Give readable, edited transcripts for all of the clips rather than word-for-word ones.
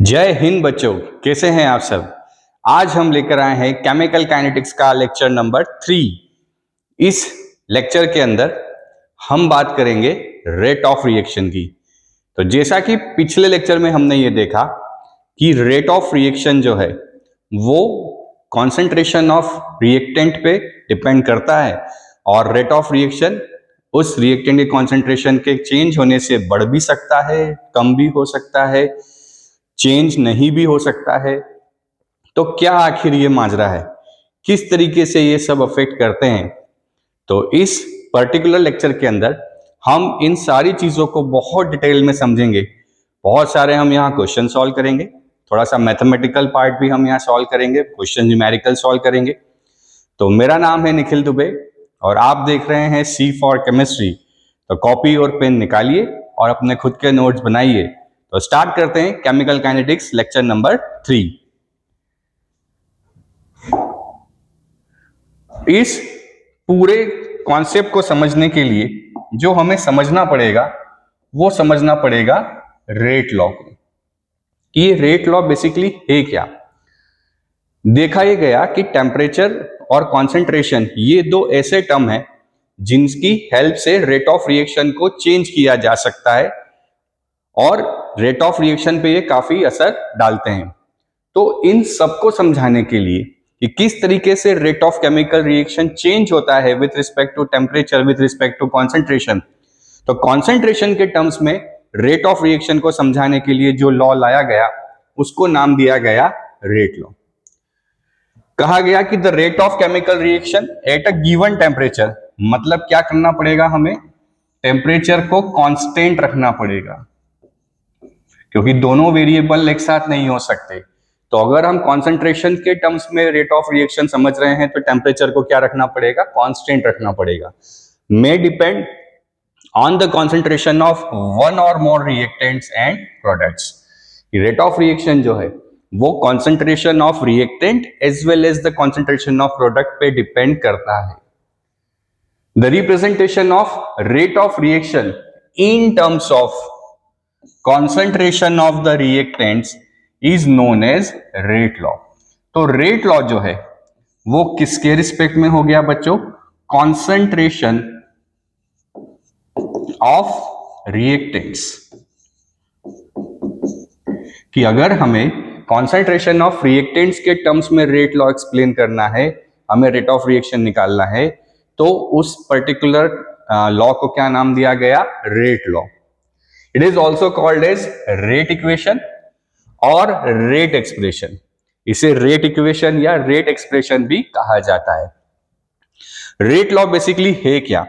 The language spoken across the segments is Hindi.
जय हिंद बच्चों, कैसे हैं आप सब। आज हम लेकर आए हैं केमिकल काइनेटिक्स का लेक्चर नंबर 3। इस लेक्चर के अंदर हम बात करेंगे रेट ऑफ रिएक्शन की। तो जैसा कि पिछले लेक्चर में हमने ये देखा कि रेट ऑफ रिएक्शन जो है वो कॉन्सेंट्रेशन ऑफ रिएक्टेंट पे डिपेंड करता है, और रेट ऑफ रिएक्शन उस रिएक्टेंट के कॉन्सेंट्रेशन के चेंज होने से बढ़ भी सकता है, कम भी हो सकता है, चेंज नहीं भी हो सकता है। तो क्या आखिर ये माजरा है, किस तरीके से ये सब अफेक्ट करते हैं। तो इस पर्टिकुलर लेक्चर के अंदर हम इन सारी चीजों को बहुत डिटेल में समझेंगे। बहुत सारे हम यहाँ क्वेश्चन सॉल्व करेंगे, थोड़ा सा मैथमेटिकल पार्ट भी हम यहाँ सॉल्व करेंगे, क्वेश्चन न्यूमेरिकल सॉल्व करेंगे। तो मेरा नाम है निखिल दुबे और आप देख रहे हैं सी फॉर केमिस्ट्री। तो कॉपी और पेन निकालिए और अपने खुद के नोट्स बनाइए। तो स्टार्ट करते हैं केमिकल काइनेटिक्स लेक्चर नंबर 3। इस पूरे कॉन्सेप्ट को समझने के लिए जो हमें समझना पड़ेगा वो समझना पड़ेगा रेट लॉ को, कि ये रेट लॉ बेसिकली है क्या। देखा ये गया कि टेम्परेचर और कॉन्सेंट्रेशन ये दो ऐसे टर्म हैं जिनकी हेल्प से रेट ऑफ रिएक्शन को चेंज किया जा सकता है और रेट ऑफ रिएक्शन पे ये काफी असर डालते हैं। तो इन सबको समझाने के लिए कि किस तरीके से rate of chemical reaction change होता है with respect to temperature, with respect to concentration, तो कॉन्सेंट्रेशन के टर्म्स में रेट ऑफ रिएक्शन को समझाने के लिए जो लॉ लाया गया उसको नाम दिया गया रेट लॉ। कहा गया कि the rate of chemical reaction at a given temperature, मतलब क्या करना पड़ेगा, हमें टेम्परेचर को कांस्टेंट रखना पड़ेगा, क्योंकि दोनों वेरिएबल एक साथ नहीं हो सकते। तो अगर हम कॉन्सेंट्रेशन के टर्म्स में रेट ऑफ रिएक्शन समझ रहे हैं तो टेम्परेचर को क्या रखना पड़ेगा, कांस्टेंट रखना पड़ेगा। May depend on the concentration of one और more reactants and products. Rate of reaction जो है वो concentration of reactant as well as the concentration of product पे डिपेंड करता है। The representation of rate of reaction in terms of concentration of the reactants is known as rate law। तो रेट लॉ जो है वो किसके रिस्पेक्ट में हो गया बच्चों, कॉन्सेंट्रेशन ऑफ रिएक्टेंट्स। कि अगर हमें कॉन्सेंट्रेशन ऑफ रिएक्टेंट्स के टर्म्स में रेट लॉ एक्सप्लेन करना है, हमें रेट ऑफ रिएक्शन निकालना है, तो उस पर्टिकुलर लॉ को क्या नाम दिया गया, rate law. It is also called as rate equation और rate expression। इसे rate equation या rate expression भी कहा जाता है। Rate law basically है क्या,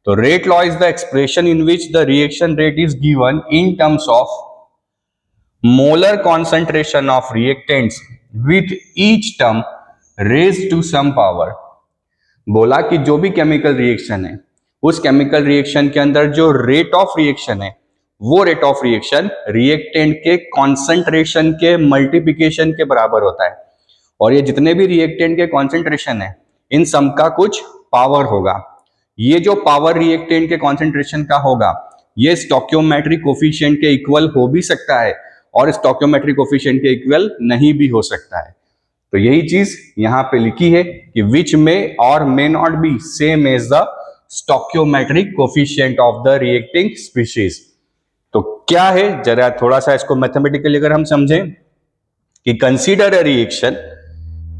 तो rate law is the expression in which the reaction rate is given in terms of molar concentration of reactants with each term raised to some power। बोला कि जो भी केमिकल रिएक्शन है उस केमिकल रिएक्शन के अंदर जो रेट ऑफ रिएक्शन है वो रेट ऑफ रिएक्शन रिएक्टेंट के कॉन्सेंट्रेशन के मल्टीप्लिकेशन के बराबर होता है। और ये जितने भी रिएक्टेंट के कॉन्सेंट्रेशन है इन सब का कुछ पावर होगा। ये जो पावर रिएक्टेंट के कॉन्सेंट्रेशन का होगा ये स्टोइकियोमेट्रिक कोफिशिएंट के इक्वल हो भी सकता है और स्टोइकियोमेट्रिक कोफिशिएंट के इक्वल नहीं भी हो सकता है। तो यही चीज यहाँ पे लिखी है कि which may or may not be same as the stoichiometric coefficient of the reacting species. तो क्या है, जरा थोड़ा सा इसको मैथमेटिकली अगर हम समझें कि consider a reaction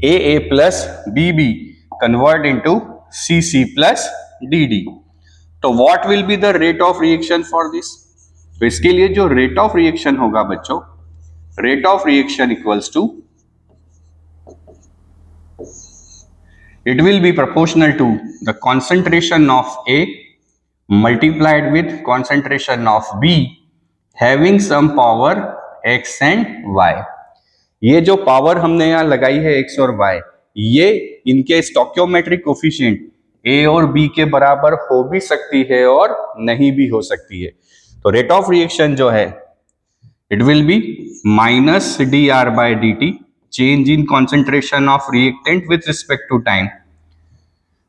A plus B convert into C plus D, तो what will be the rate of reaction for this. तो इसके लिए जो रेट ऑफ रिएक्शन होगा बच्चों, rate of reaction equals to, it will be proportional to the concentration of A multiplied with concentration of B having some power X and Y। ये जो पावर हमने यहाँ लगाई है X और Y, ये इनके स्टोइकियोमेट्रिक कोफिशिएंट A और B के बराबर हो भी सकती है और नहीं भी हो सकती है। तो रेट ऑफ रिएक्शन जो है it will be minus dr by dt change in concentration of reactant with respect to time।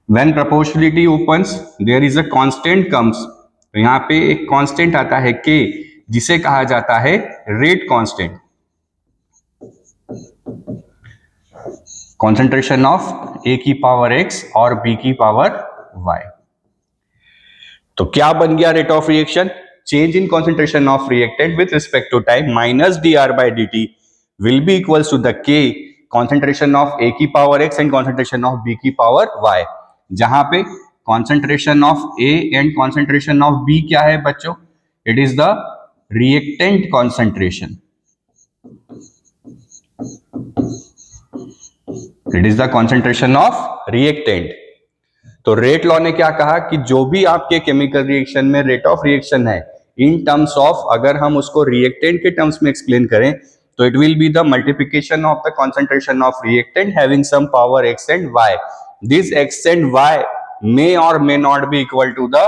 When proportionality opens there is a constant comes, तो यहाँ पे एक कांस्टेंट आता है K जिसे कहा जाता है rate constant, concentration of A की पावर एक्स और बी की पावर वाई। तो क्या बन गया rate of reaction? Change in concentration of reactant with respect to time minus dr by dt will be equals to the k concentration of a की power x and concentration of b की पावर y, जहां पे concentration of a and concentration of b क्या है बच्चों? It is the reactant concentration. It is the concentration of reactant. तो रेट लॉ ने क्या कहा कि जो भी आपके केमिकल रिएक्शन में रेट ऑफ रिएक्शन है इन टर्म्स ऑफ, अगर हम उसको रिएक्टेंट के टर्म्स में एक्सप्लेन करें तो it will be the multiplication of the concentration of reactant having some power x and y. This x and y may or may not be equal to the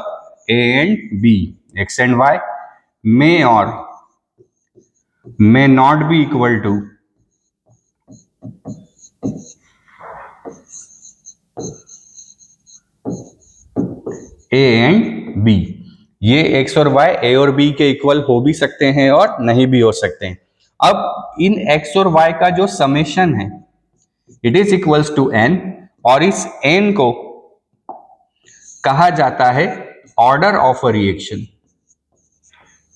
A and B. X and Y may or may not be equal to A and B. ये X और Y A और B के इक्वल हो भी सकते हैं और नहीं भी हो सकते हैं. अब इन X और Y का जो समेशन है it is equals to N, और इस N को कहा जाता है order of a reaction.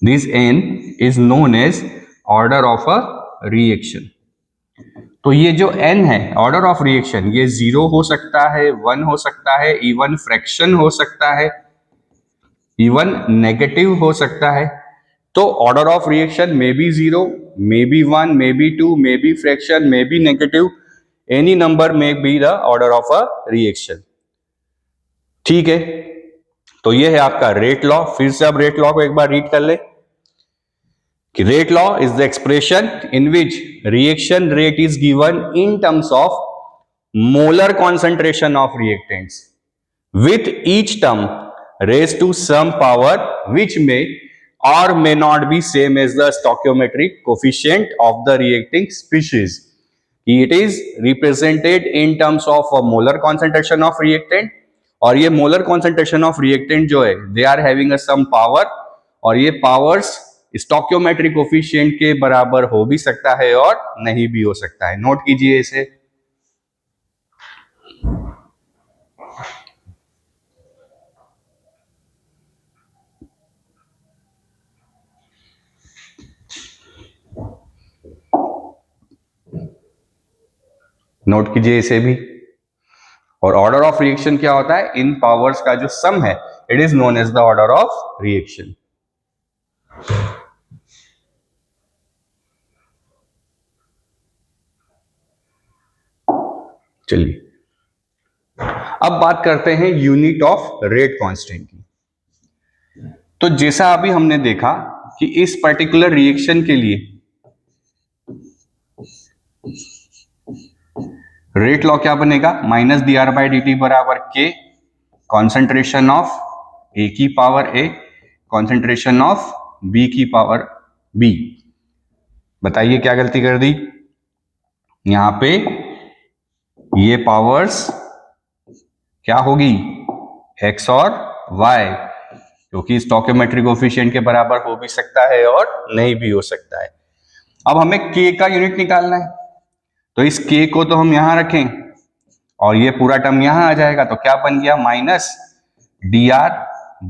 This N is known as order of a reaction. तो ये जो N है ऑर्डर ऑफ रिएक्शन, ये 0 हो सकता है, 1 हो सकता है, इवन फ्रैक्शन हो सकता है, इवन नेगेटिव हो सकता है. तो order of reaction may be 0, may be 1, may be 2, may be fraction, may be negative, any number may be the order of a reaction. ठीक है, तो ये है आपका रेट लॉ. फिर से अब रेट लॉ को एक बार रीड कर ले कि rate law is the expression in which reaction rate is given in terms of molar concentration of reactants with each term raised to some power which may or may not be same as the stoichiometric coefficient of the reacting species. It is represented in terms of a molar concentration of reactant, और ये molar concentration of reactant जो है they are having a some power, और ये powers stoichiometric coefficient के बराबर हो भी सकता है और नहीं भी हो सकता है. नोट कीजिए इसे. नोट कीजिए इसे भी. और ऑर्डर ऑफ रिएक्शन क्या होता है? इन पावर्स का जो सम है it is known as the order of reaction. चलिए अब बात करते हैं यूनिट ऑफ रेट कांस्टेंट की. तो जैसा अभी हमने देखा कि इस पर्टिकुलर रिएक्शन के लिए रेट लॉ क्या बनेगा? माइनस dr बाई dt बराबर k कॉन्सेंट्रेशन ऑफ a की power a, concentration of b की पावर b. बताइए क्या गलती कर दी? यहां पे ये पावर्स क्या होगी? x और y, क्योंकि स्टोइकियोमेट्रिक कोएफिशिएंट के बराबर हो भी सकता है और नहीं भी हो सकता है. अब हमें k का यूनिट निकालना है, तो इस k को तो हम यहां रखें और ये पूरा टर्म यहां आ जाएगा. तो क्या बन गया? Minus dr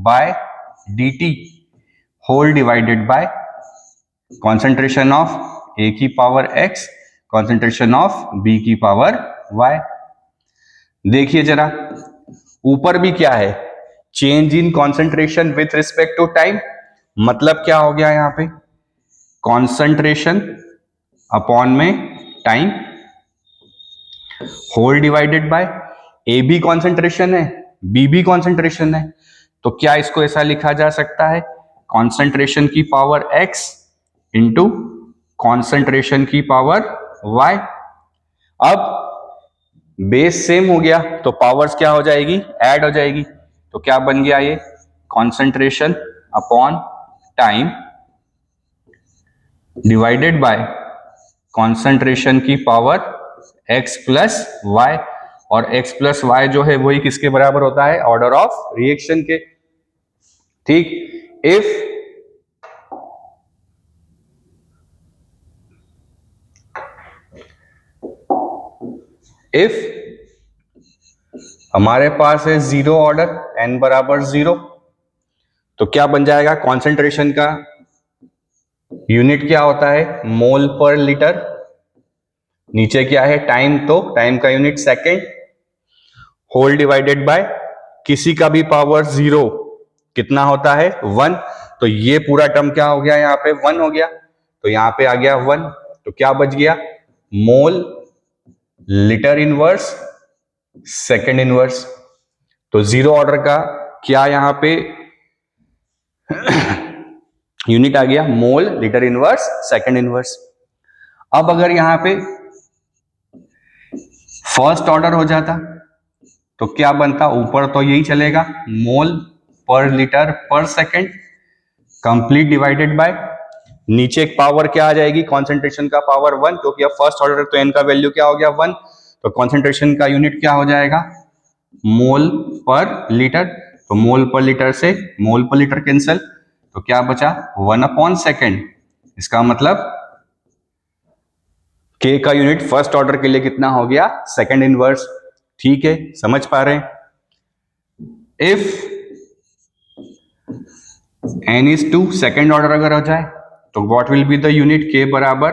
by dt whole divided by concentration of a की power x, concentration of b की पावर y. देखिए जरा ऊपर भी क्या है? Change in concentration with respect to time. मतलब क्या हो गया यहां पे? कॉन्सेंट्रेशन अपॉन में time whole divided by A भी कॉन्सेंट्रेशन है, बी भी कॉन्सेंट्रेशन है. तो क्या इसको ऐसा लिखा जा सकता है? कॉन्सेंट्रेशन की पावर x इंटू कॉन्सेंट्रेशन की पावर y. अब बेस सेम हो गया तो पावर्स क्या हो जाएगी? ऐड हो जाएगी. तो क्या बन गया ये? Concentration upon time divided by concentration की पावर x प्लस y, और x प्लस y जो है वही किसके बराबर होता है? ऑर्डर ऑफ रिएक्शन के. ठीक. इफ इफ हमारे पास है जीरो ऑर्डर, n बराबर 0, तो क्या बन जाएगा? कॉन्सेंट्रेशन का यूनिट क्या होता है? मोल पर लीटर। नीचे क्या है? टाइम, तो टाइम का unit second, whole divided by किसी का भी पावर 0 कितना होता है? 1। तो ये पूरा टर्म क्या हो गया? यहाँ पे 1 हो गया, तो यहाँ पे आ गया 1। तो क्या बच गया? मोल लीटर इनवर्स सेकेंड इनवर्स। तो जीरो ऑर्डर का क्या यहाँ पे यूनिट आ गया? मोल लीटर इनवर्स सेकेंड इनवर्स। अब अगर यहां पे फर्स्ट ऑर्डर हो जाता तो क्या बनता? ऊपर तो यही चलेगा, मोल पर लीटर पर सेकेंड कंप्लीट डिवाइडेड बाय नीचे एक पावर क्या आ जाएगी? कॉन्सेंट्रेशन का पावर 1, क्योंकि अब फर्स्ट ऑर्डर तो एन का वैल्यू क्या हो गया? 1। तो कॉन्सेंट्रेशन का यूनिट क्या हो जाएगा? मोल पर लीटर। तो मोल पर लीटर से मोल पर लीटर कैंसिल, तो क्या बचा? 1/सेकेंड। इसका मतलब के का यूनिट फर्स्ट ऑर्डर के लिए कितना हो गया? Second inverse. ठीक है, समझ पा रहे हैं? If n is two second order अगर हो जाए तो what will be the unit? के बराबर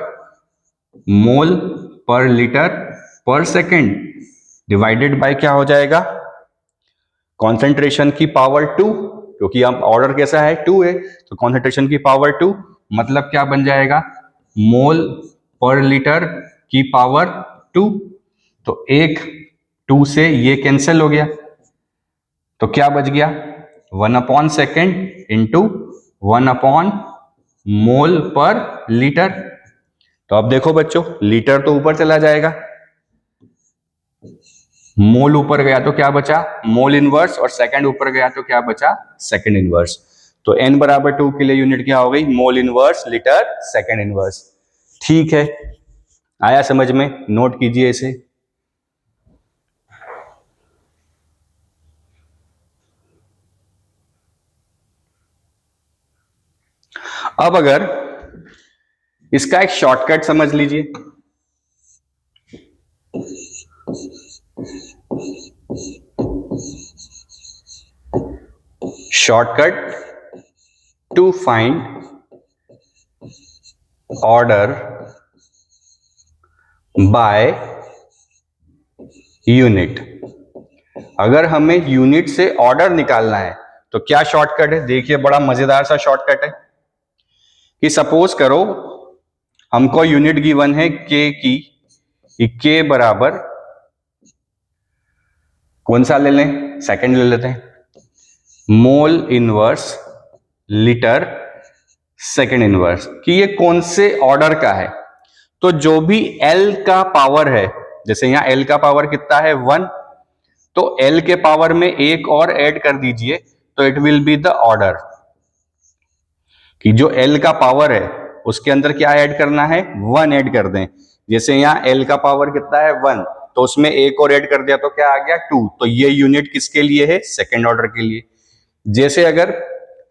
मोल पर लीटर पर सेकेंड डिवाइडेड बाय क्या हो जाएगा? कॉन्सेंट्रेशन की पावर 2, क्योंकि अब ऑर्डर कैसा है? 2 है, तो कॉन्सेंट्रेशन की पावर 2 मतलब क्या बन जाएगा? मोल पर लीटर की पावर 2। तो एक 2 से ये कैंसिल हो गया, तो क्या बच गया? 1/सेकेंड इंटू 1/मोल पर लीटर। तो अब देखो बच्चों, लीटर तो ऊपर चला जाएगा, मोल ऊपर गया तो क्या बचा? मोल इनवर्स, और सेकंड ऊपर गया तो क्या बचा? Second inverse. तो n बराबर 2 के लिए यूनिट क्या हो गई? Mole inverse litre second inverse. ठीक है, आया समझ में? नोट कीजिए इसे। अब अगर इसका एक शॉर्टकट समझ लीजिए। Shortcut to find order by unit. अगर हमें यूनिट से ऑर्डर निकालना है तो क्या शॉर्टकट है? देखिए, बड़ा मजेदार सा शॉर्टकट है कि सपोज करो हमको यूनिट गिवन है के की, के बराबर कौन सा ले लें? सेकंड ले लेते हैं, mole inverse litre second inverse, कि ये कौन से ऑर्डर का है। तो जो भी L का पावर है, जैसे यहां L का पावर कितना है? 1, तो L के पावर में एक और ऐड कर दीजिए तो it will be the order. कि जो L का पावर है उसके अंदर क्या ऐड करना है? 1 ऐड कर दें। जैसे यहां L का पावर कितना है? 1, तो उसमें एक और ऐड कर दिया तो क्या आ गया? 2। तो ये यूनिट किसके लिए है? सेकेंड ऑर्डर के लिए। जैसे अगर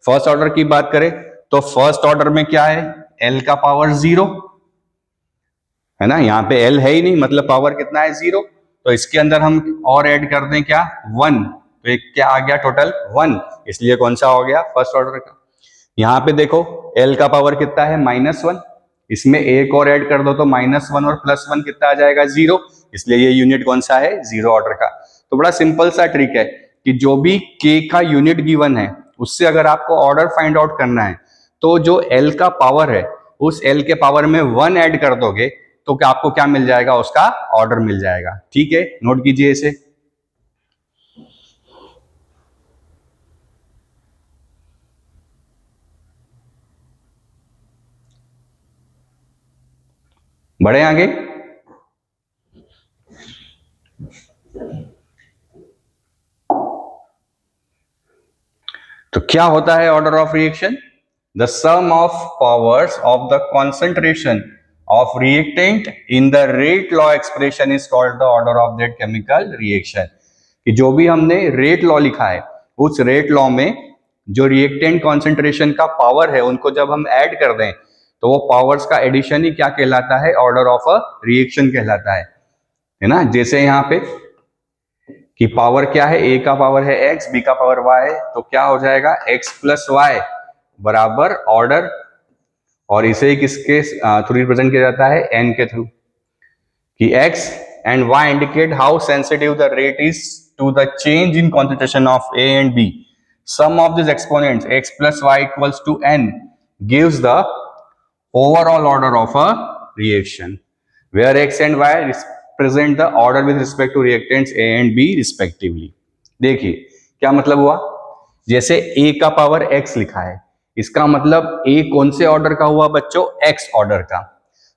फर्स्ट ऑर्डर की बात करें तो फर्स्ट ऑर्डर में क्या है? L का पावर 0 है ना, यहाँ पे L है ही नहीं, मतलब पावर कितना है? 0। तो इसके अंदर हम और ऐड कर दें क्या? 1, तो एक क्या आ गया? टोटल 1, इसलिए कौन सा हो गया? फर्स्ट ऑर्डर का। यहाँ पे देखो L का पावर कितना है? -1, इसमें एक और ऐड कर दो तो -1 और +1 कितना आ जाएगा? 0, इसलिए ये यूनिट कौन सा है? जीरो ऑर्डर का। तो बड़ा सिंपल सा ट्रिक है कि जो भी K का यूनिट गिवन है उससे अगर आपको ऑर्डर फाइंड आउट करना है तो जो L का पावर है उस L के पावर में 1 ऐड कर दोगे तो क्या आपको क्या मिल जाएगा? उसका ऑर्डर मिल जाएगा। ठीक है, नोट कीजिए इसे। बढ़े आगे। तो क्या होता है order of reaction? The sum of powers of the concentration of reactant in the rate law expression is called the order of that chemical reaction. कि जो भी हमने रेट लॉ लिखा है उस रेट लॉ में जो रिएक्टेंट कॉन्सेंट्रेशन का पावर है उनको जब हम ऐड कर दें तो वो पावर्स का एडिशन ही क्या कहलाता है? ऑर्डर ऑफ अ रिएक्शन कहलाता है है ना। जैसे यहाँ पे कि पावर क्या है, a का पावर है x, b का पावर y, तो क्या हो जाएगा x प्लस वाई बराबर ऑर्डर, और इसे ही किसके थ्रू रिप्रेजेंट किया जाता है, n के थ्रू, कि x and y indicate how sensitive the rate is to the change in concentration of A and B. Sum of these exponents x plus y equals to n gives the overall order of a reaction, where x and y represent the order with respect to reactants A and B respectively. देखिए क्या मतलब हुआ, जैसे a का पावर x लिखा है, इसका मतलब a कौन से ऑर्डर का हुआ बच्चों, x ऑर्डर का।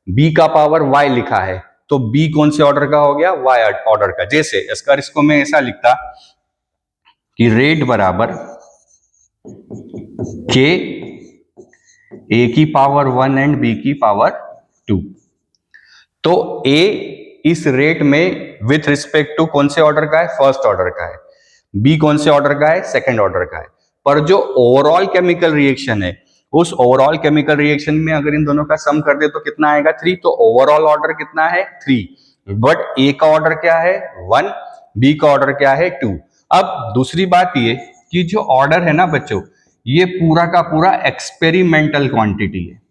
b का पावर y लिखा है, तो b कौन से ऑर्डर का हो गया, y ऑर्डर का। जैसे इसको मैं ऐसा लिखता कि रेट बराबर k a की पावर 1 एंड b की पावर 2, तो a इस रेट में विथ रिस्पेक्ट टू कौन से ऑर्डर का है, फर्स्ट ऑर्डर का है, b कौन से ऑर्डर का है, सेकंड ऑर्डर का है। पर जो ओवरऑल केमिकल रिएक्शन है, उस ओवरऑल केमिकल रिएक्शन में अगर इन दोनों का सम कर दे तो कितना आएगा, 3, तो ओवरऑल ऑर्डर कितना है, 3, बट a का ऑर्डर क्या है, 1, b का ऑर्डर क्या है, 2। अब दूसरी बात ये कि जो ऑर्डर है ना बच्चों, ये पूरा का पूरा एक्सपेरिमेंटल क्वांटिटी है,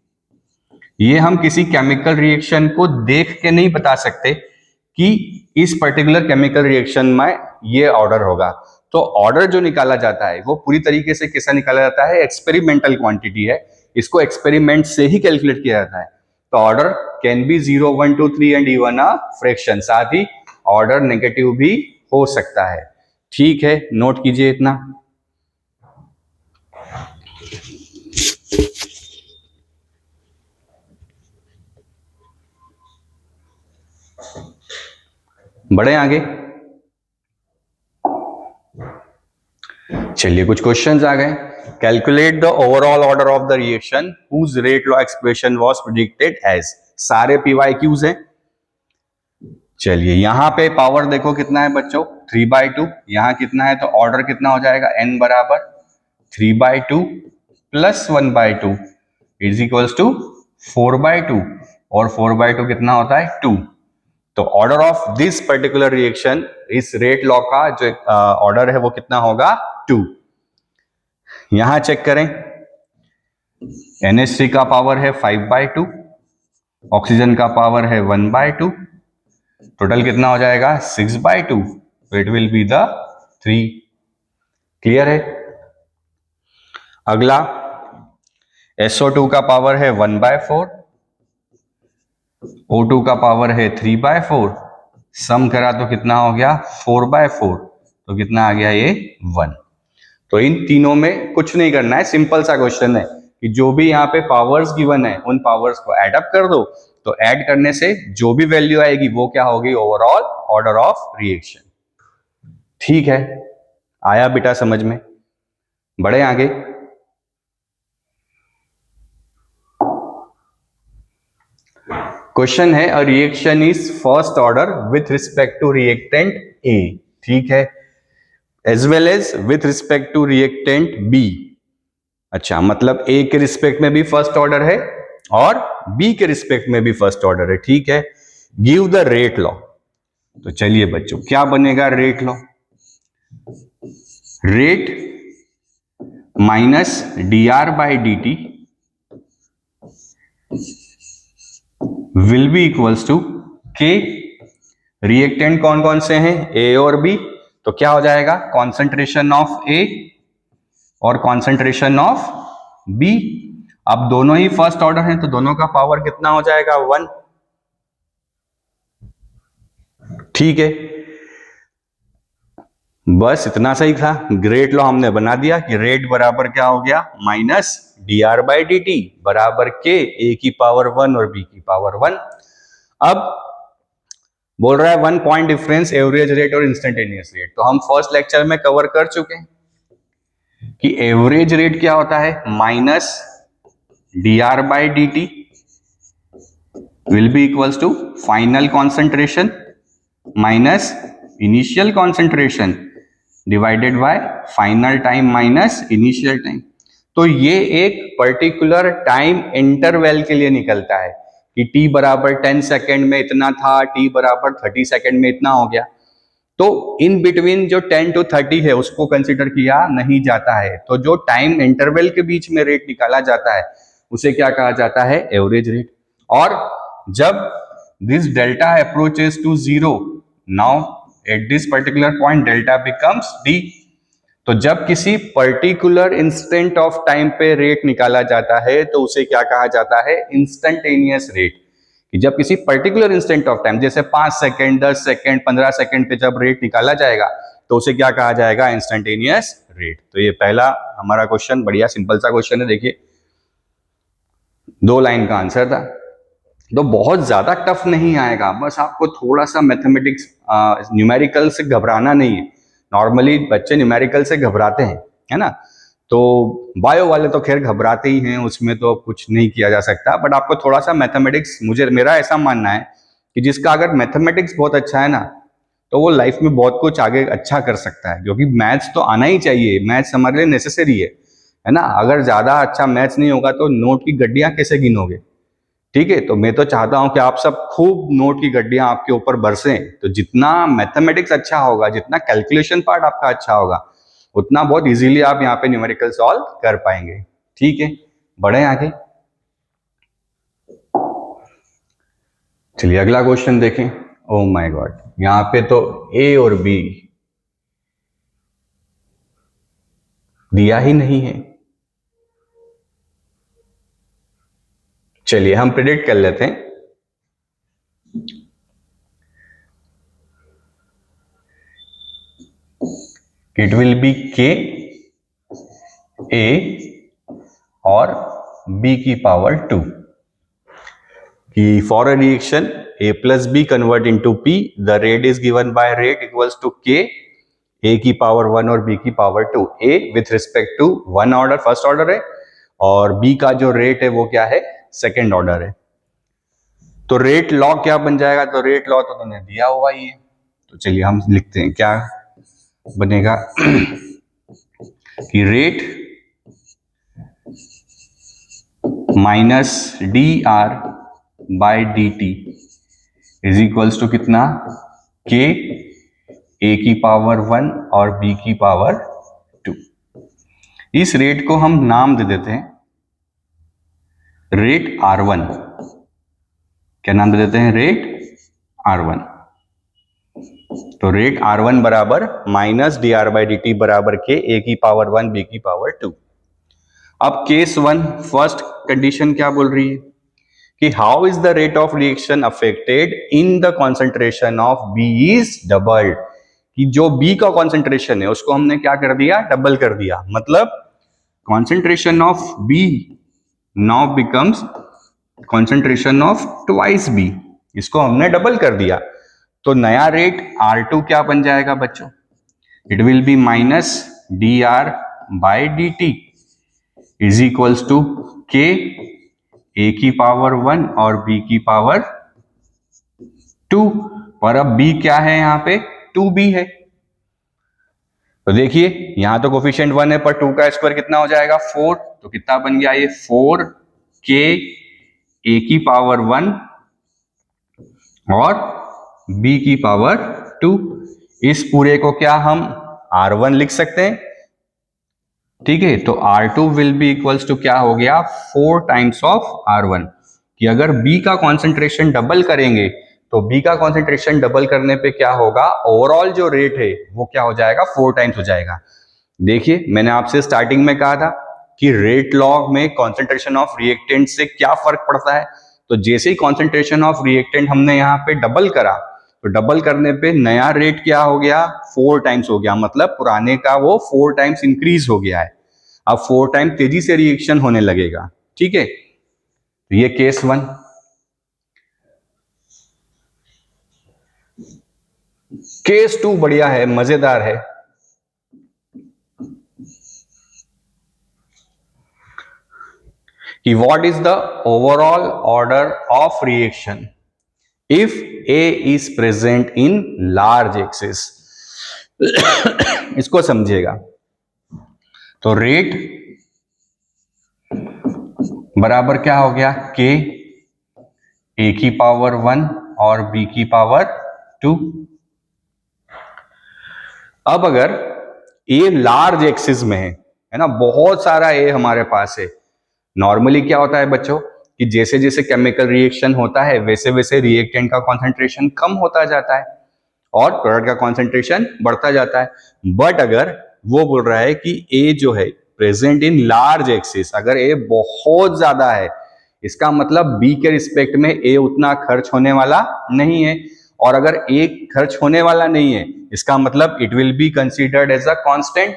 ये हम किसी केमिकल रिएक्शन को देख के नहीं बता सकते कि इस पर्टिकुलर केमिकल रिएक्शन में ये ऑर्डर होगा। तो ऑर्डर जो निकाला जाता है वो पूरी तरीके से कैसा निकाला जाता है, एक्सपेरिमेंटल क्वांटिटी है, इसको एक्सपेरिमेंट से ही कैलकुलेट किया जाता है। तो order can be 0, 1, 2, 3 and even a fraction, साथ ही ऑर्डर नेगेटिव भी हो सकता है। ठीक है, नोट कीजिए इतना। बढ़े आगे, चलिए कुछ क्वेश्चंस आ गए। Calculate the overall order of the reaction whose rate law expression was predicted as, सारे PYQs हैं। चलिए यहां पे पावर देखो कितना है बच्चों, 3/2, यहां कितना है, तो ऑर्डर कितना हो जाएगा, n बराबर 3/2 प्लस 1/2 इज इक्वल्स टू 4/2, और 4/2 कितना होता है, 2। तो order of this particular reaction, इस रेट लॉ का जो ऑर्डर है वो कितना होगा, 2। यहां चेक करें, NH3 का पावर है 5/2, ऑक्सीजन का पावर है 1/2, टोटल कितना हो जाएगा, 6/2, it will be the 3। Clear है। अगला SO2 का पावर है 1/4, O2 का पावर है 3/4, सम करा तो कितना हो गया, 4/4, तो कितना आ गया ये 1। तो इन तीनों में कुछ नहीं करना है, सिंपल सा क्वेश्चन है कि जो भी यहाँ पे पावर्स गिवन है उन पावर्स को ऐड अप कर दो, तो ऐड करने से जो भी वैल्यू आएगी वो क्या होगी, ओवरऑल ऑर्डर ऑफ रिएक्शन। ठीक है, आया बेटा समझ में। बढ़े आगे, क्वेश्चन है a reaction is first order with respect to reactant A, ठीक है, as well as with respect to reactant B. अच्छा, मतलब ए के रिस्पेक्ट में भी फर्स्ट ऑर्डर है और बी के रिस्पेक्ट में भी फर्स्ट ऑर्डर है, ठीक है। गिव द रेट लॉ, तो चलिए बच्चों क्या बनेगा rate law, rate minus dr/dt will be equals to k, reactant कौन कौन से हैं, ए और बी, तो क्या हो जाएगा, कॉन्सेंट्रेशन ऑफ ए और कॉन्सेंट्रेशन ऑफ बी। अब दोनों ही फर्स्ट ऑर्डर हैं तो दोनों का पावर कितना हो जाएगा, 1। ठीक है, बस इतना सही था। रेट लॉ हमने बना दिया कि रेट बराबर क्या हो गया, माइनस dr/dt बराबर के, ए की पावर 1 और बी की पावर 1। अब बोल रहा है 1 पॉइंट डिफरेंस एवरेज रेट और इंस्टेंटेनियस रेट, तो हम फर्स्ट लेक्चर में कवर कर चुके हैं कि एवरेज रेट क्या होता है, minus dr/dt will be equals to final concentration minus initial concentration divided by final time minus initial time. तो ये एक पर्टिकुलर टाइम इंटरवल के लिए निकलता है कि t बराबर 10 सेकेंड में इतना था, t बराबर 30 सेकेंड में इतना हो गया। तो इन बिटवीन जो 10 to 30 है उसको कंसिडर किया नहीं जाता है। तो जो टाइम इंटरवल के बीच में रेट निकाला जाता है उसे क्या कहा जाता है? Average rate. और जब this delta approaches to zero, now at this particular point delta becomes d। तो जब किसी पर्टिकुलर इंस्टेंट ऑफ टाइम पे रेट निकाला जाता है तो उसे क्या कहा जाता है? Instantaneous rate. कि जब किसी पर्टिकुलर इंस्टेंट ऑफ टाइम जैसे 5 सेकेंड, 10 सेकेंड, 15 सेकेंड पे जब रेट निकाला जाएगा तो उसे क्या कहा जाएगा? Instantaneous rate. तो ये पहला हमारा क्वेश्चन बढ़िया सिंपल सा क्वेश्चन है। देखिए 2 लाइन का आंसर था। तो बहुत ज्यादा टफ नहीं आएगा, बस आपको थोड़ा सा मैथमेटिक्स न्यूमेरिकल से घबराना नहीं है। नॉर्मली बच्चे न्यूमेरिकल से घबराते हैं, है ना। तो बायो वाले तो खैर घबराते ही हैं, उसमें तो कुछ नहीं किया जा सकता। बट आपको थोड़ा सा मैथमेटिक्स, मेरा ऐसा मानना है कि जिसका अगर मैथमेटिक्स बहुत अच्छा है ना तो वो लाइफ में बहुत कुछ आगे अच्छा कर सकता है। क्योंकि मैथ्स तो आना ही चाहिए, मैथ्स हमारे लिए नेसेसरी है ना। अगर ज्यादा अच्छा मैथ्स नहीं होगा तो नोट की गड्डियां कैसे गिनोगे? ठीक है, तो मैं तो चाहता हूं कि आप सब खूब नोट की गड्डियां आपके ऊपर बरसें। तो जितना मैथमेटिक्स अच्छा होगा, जितना कैलकुलेशन पार्ट आपका अच्छा होगा, उतना बहुत इजीली आप यहाँ पे न्यूमेरिकल सॉल्व कर पाएंगे। ठीक है, बढ़े आगे। चलिए अगला क्वेश्चन देखें। ओ माय गॉड, यहाँ पे तो ए और बी दिया ही नहीं है। चलिए हम प्रेडिक्ट कर लेते हैं। इट विल बी के ए और b की पावर 2 कि for a reaction a plus b convert into p, the rate is given by rate equals to k a की पावर 1 और b की power 2। a with respect to 1 order, first order है, और b का जो रेट है वो क्या है? सेकेंड ऑर्डर है। तो रेट लॉ क्या बन जाएगा? तो रेट लॉ तो तुमने दिया हुआ ही है। तो चलिए हम लिखते हैं, क्या बनेगा कि rate minus D R by D T is equals to कितना? के ए की पावर 1 और बी की पावर 2। इस रेट को हम नाम दे देते हैं रेट R1। क्या नाम दे देते हैं? Rate R1। तो रेट R1 बराबर minus D R by D T बराबर के ए की पावर 1 बी की पावर 2। अब केस 1 फर्स्ट कंडीशन क्या बोल रही है कि how is the rate of reaction affected in the concentration of B is doubled. कि जो बी का कॉन्सेंट्रेशन है उसको हमने क्या कर दिया? डबल कर दिया। मतलब concentration of B now becomes concentration of twice B, इसको हमने डबल कर दिया। तो नया रेट R2 क्या बन जाएगा बच्चों? It will be minus D R by D T is equals to K A की पावर 1 और बी की पावर 2। पर अब b क्या है? यहाँ पे 2b है। तो देखिए यहां तो कोफिशिएंट 1 है, पर 2 का स्क्वायर कितना हो जाएगा? 4। तो कितना बन गया ये? 4 के ए की पावर 1 और b की पावर 2। इस पूरे को क्या हम R1 लिख सकते हैं? ठीक है, तो R2 will be equals to क्या हो गया? 4 टाइम्स ऑफ R1। कि अगर B का कॉन्सेंट्रेशन डबल करेंगे तो B का कॉन्सेंट्रेशन डबल करने पे क्या होगा? ओवरऑल जो रेट है वो क्या हो जाएगा? 4 टाइम्स हो जाएगा। देखिए मैंने आपसे स्टार्टिंग में कहा था कि रेट लॉ में कॉन्सेंट्रेशन ऑफ रिएक्टेंट से क्या फर्क पड़ता है। तो जैसे ही कॉन्सेंट्रेशन ऑफ रिएक्टेंट हमने यहाँ पे डबल करा तो डबल करने पे नया रेट क्या हो गया? 4 टाइम्स हो गया। मतलब पुराने का वो 4 टाइम्स इंक्रीज हो गया है। अब 4 टाइम तेजी से रिएक्शन होने लगेगा। ठीक है, तो ये केस 1। केस 2 बढ़िया है, मजेदार है। कि what is the overall order of reaction if A is present in large axis। इसको समझिएगा। तो रेट बराबर क्या हो गया? K ए की पावर 1 और बी की पावर 2। अब अगर ए लार्ज एक्सिस में है ना, बहुत सारा ए हमारे पास है। नॉर्मली क्या होता है बच्चों कि जैसे जैसे केमिकल रिएक्शन होता है वैसे वैसे रिएक्टेंट का कॉन्सेंट्रेशन कम होता जाता है और प्रोडक्ट का कॉन्सेंट्रेशन बढ़ता जाता है। बट अगर वो बोल रहा है कि ए जो है प्रेजेंट इन लार्ज एक्सिस, अगर ए बहुत ज्यादा है, इसका मतलब बी के रिस्पेक्ट में ए उतना खर्च होने वाला नहीं है। और अगर ए खर्च होने वाला नहीं है, इसका मतलब it will be considered as a constant.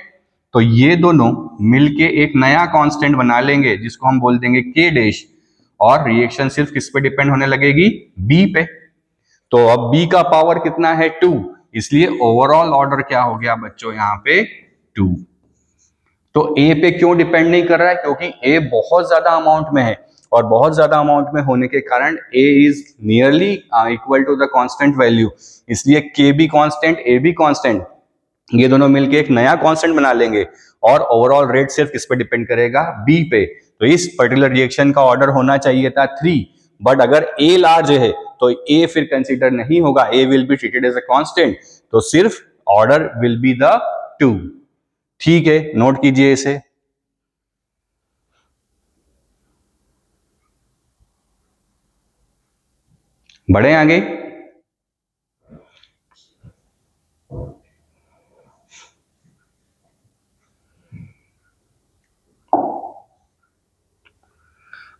तो ये दोनों मिलके एक नया कांस्टेंट बना लेंगे जिसको हम बोल देंगे के डैश, और रिएक्शन सिर्फ किस पे डिपेंड होने लगेगी, बी पे। तो अब बी का पावर कितना है, 2, इसलिए ओवरऑल ऑर्डर क्या हो गया बच्चों यहाँ पे 2। तो ए पे क्यों डिपेंड नहीं कर रहा है, क्योंकि ए बहुत ज्यादा अमाउंट में है और बहुत ज्यादा अमाउंट में होने के कारण A is nearly equal to the constant value, इसलिए के भी कांस्टेंट ए भी कांस्टेंट, ये दोनों मिलके एक नया कांस्टेंट बना लेंगे और ओवरऑल रेट सिर्फ किस पे डिपेंड करेगा, बी पे। तो इस पर्टिकुलर रिएक्शन का ऑर्डर होना चाहिए था 3, बट अगर ए लार्ज है तो ए फिर कंसीडर नहीं होगा, A will be treated as a constant, तो सिर्फ ऑर्डर विल बी द 2। ठीक है, नोट कीजिए इसे। बढ़े आगे।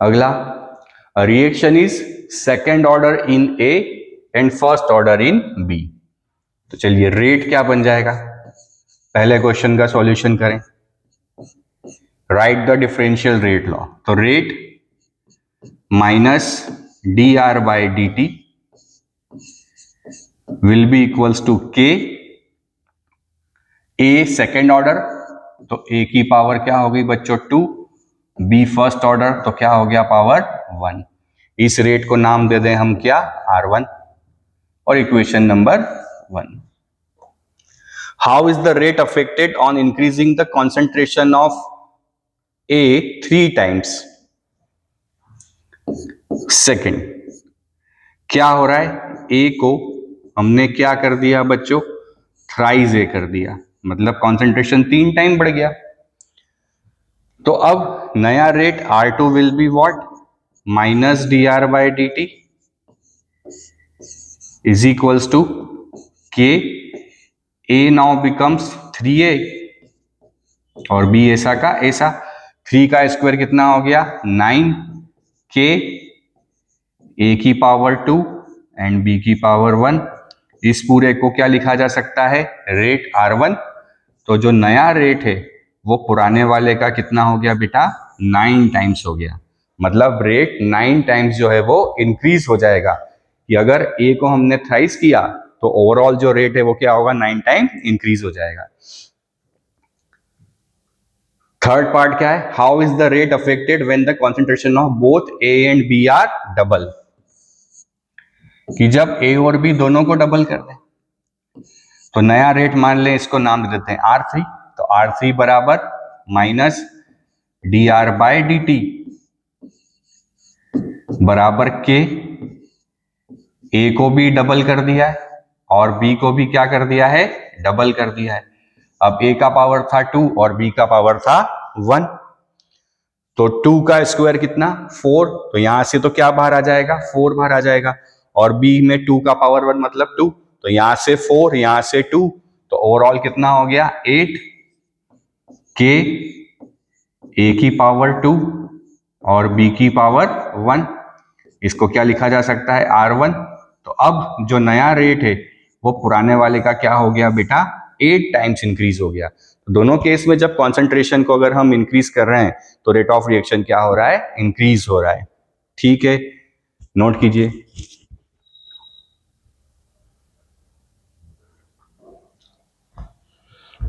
अगला, reaction is second order in A and first order in B. तो चलिए रेट क्या बन जाएगा, पहले क्वेश्चन का सॉल्यूशन करें। Write the differential rate law. तो rate minus D R by D T will be equals to K. A second order, तो ए की पावर क्या हो गई बच्चों 2, बी फर्स्ट ऑर्डर तो क्या हो गया पावर 1। इस रेट को नाम दे दें हम क्या, R1, और equation number 1। How is the rate affected on increasing the concentration of A 3 times. Second, क्या हो रहा है, ए को हमने क्या कर दिया बच्चों, थ्राइज ए कर दिया, मतलब कॉन्सेंट्रेशन 3 टाइम बढ़ गया। तो अब नया rate R2 will be what, minus D R by D T is equals to K. A now becomes 3a और बी ऐसा का ऐसा, 3 का स्क्वायर कितना हो गया 9, के ए की पावर 2 एंड बी की पावर 1। इस पूरे को क्या लिखा जा सकता है, रेट R1। तो जो नया रेट है वो पुराने वाले का कितना हो गया बेटा, 9 टाइम्स हो गया। मतलब रेट 9 टाइम्स जो है वो इंक्रीज हो जाएगा, कि अगर ए को हमने थ्राइस किया तो ओवरऑल जो रेट है वो क्या होगा, 9 टाइम इंक्रीज हो जाएगा। थर्ड पार्ट क्या है, how is the rate affected when the concentration of both A and B are double. कि जब ए और बी दोनों को डबल कर दें तो नया रेट मान लें, इसको नाम दे देते हैं R3। तो R3 बराबर minus D R by D T बराबर के। ए को भी डबल कर दिया है और बी को भी क्या कर दिया है, डबल कर दिया है। अब ए का पावर था 2 और बी का पावर था 1, तो 2 का स्क्वायर कितना 4, तो यहां से तो क्या बाहर आ जाएगा, 4 बाहर आ जाएगा। और बी में 2 का पावर 1 मतलब 2, तो यहां से 4 यहां से 2, तो ओवरऑल कितना हो गया 8 के ए की पावर 2 और बी की पावर 1। इसको क्या लिखा जा सकता है, R1। तो अब जो नया रेट है वो पुराने वाले का क्या हो गया बेटा, 8 टाइम्स इंक्रीज हो गया। तो दोनों केस में जब कॉन्सेंट्रेशन को अगर हम इंक्रीज कर रहे हैं तो रेट ऑफ रिएक्शन क्या हो रहा है, इंक्रीज हो रहा है। ठीक है, नोट कीजिए।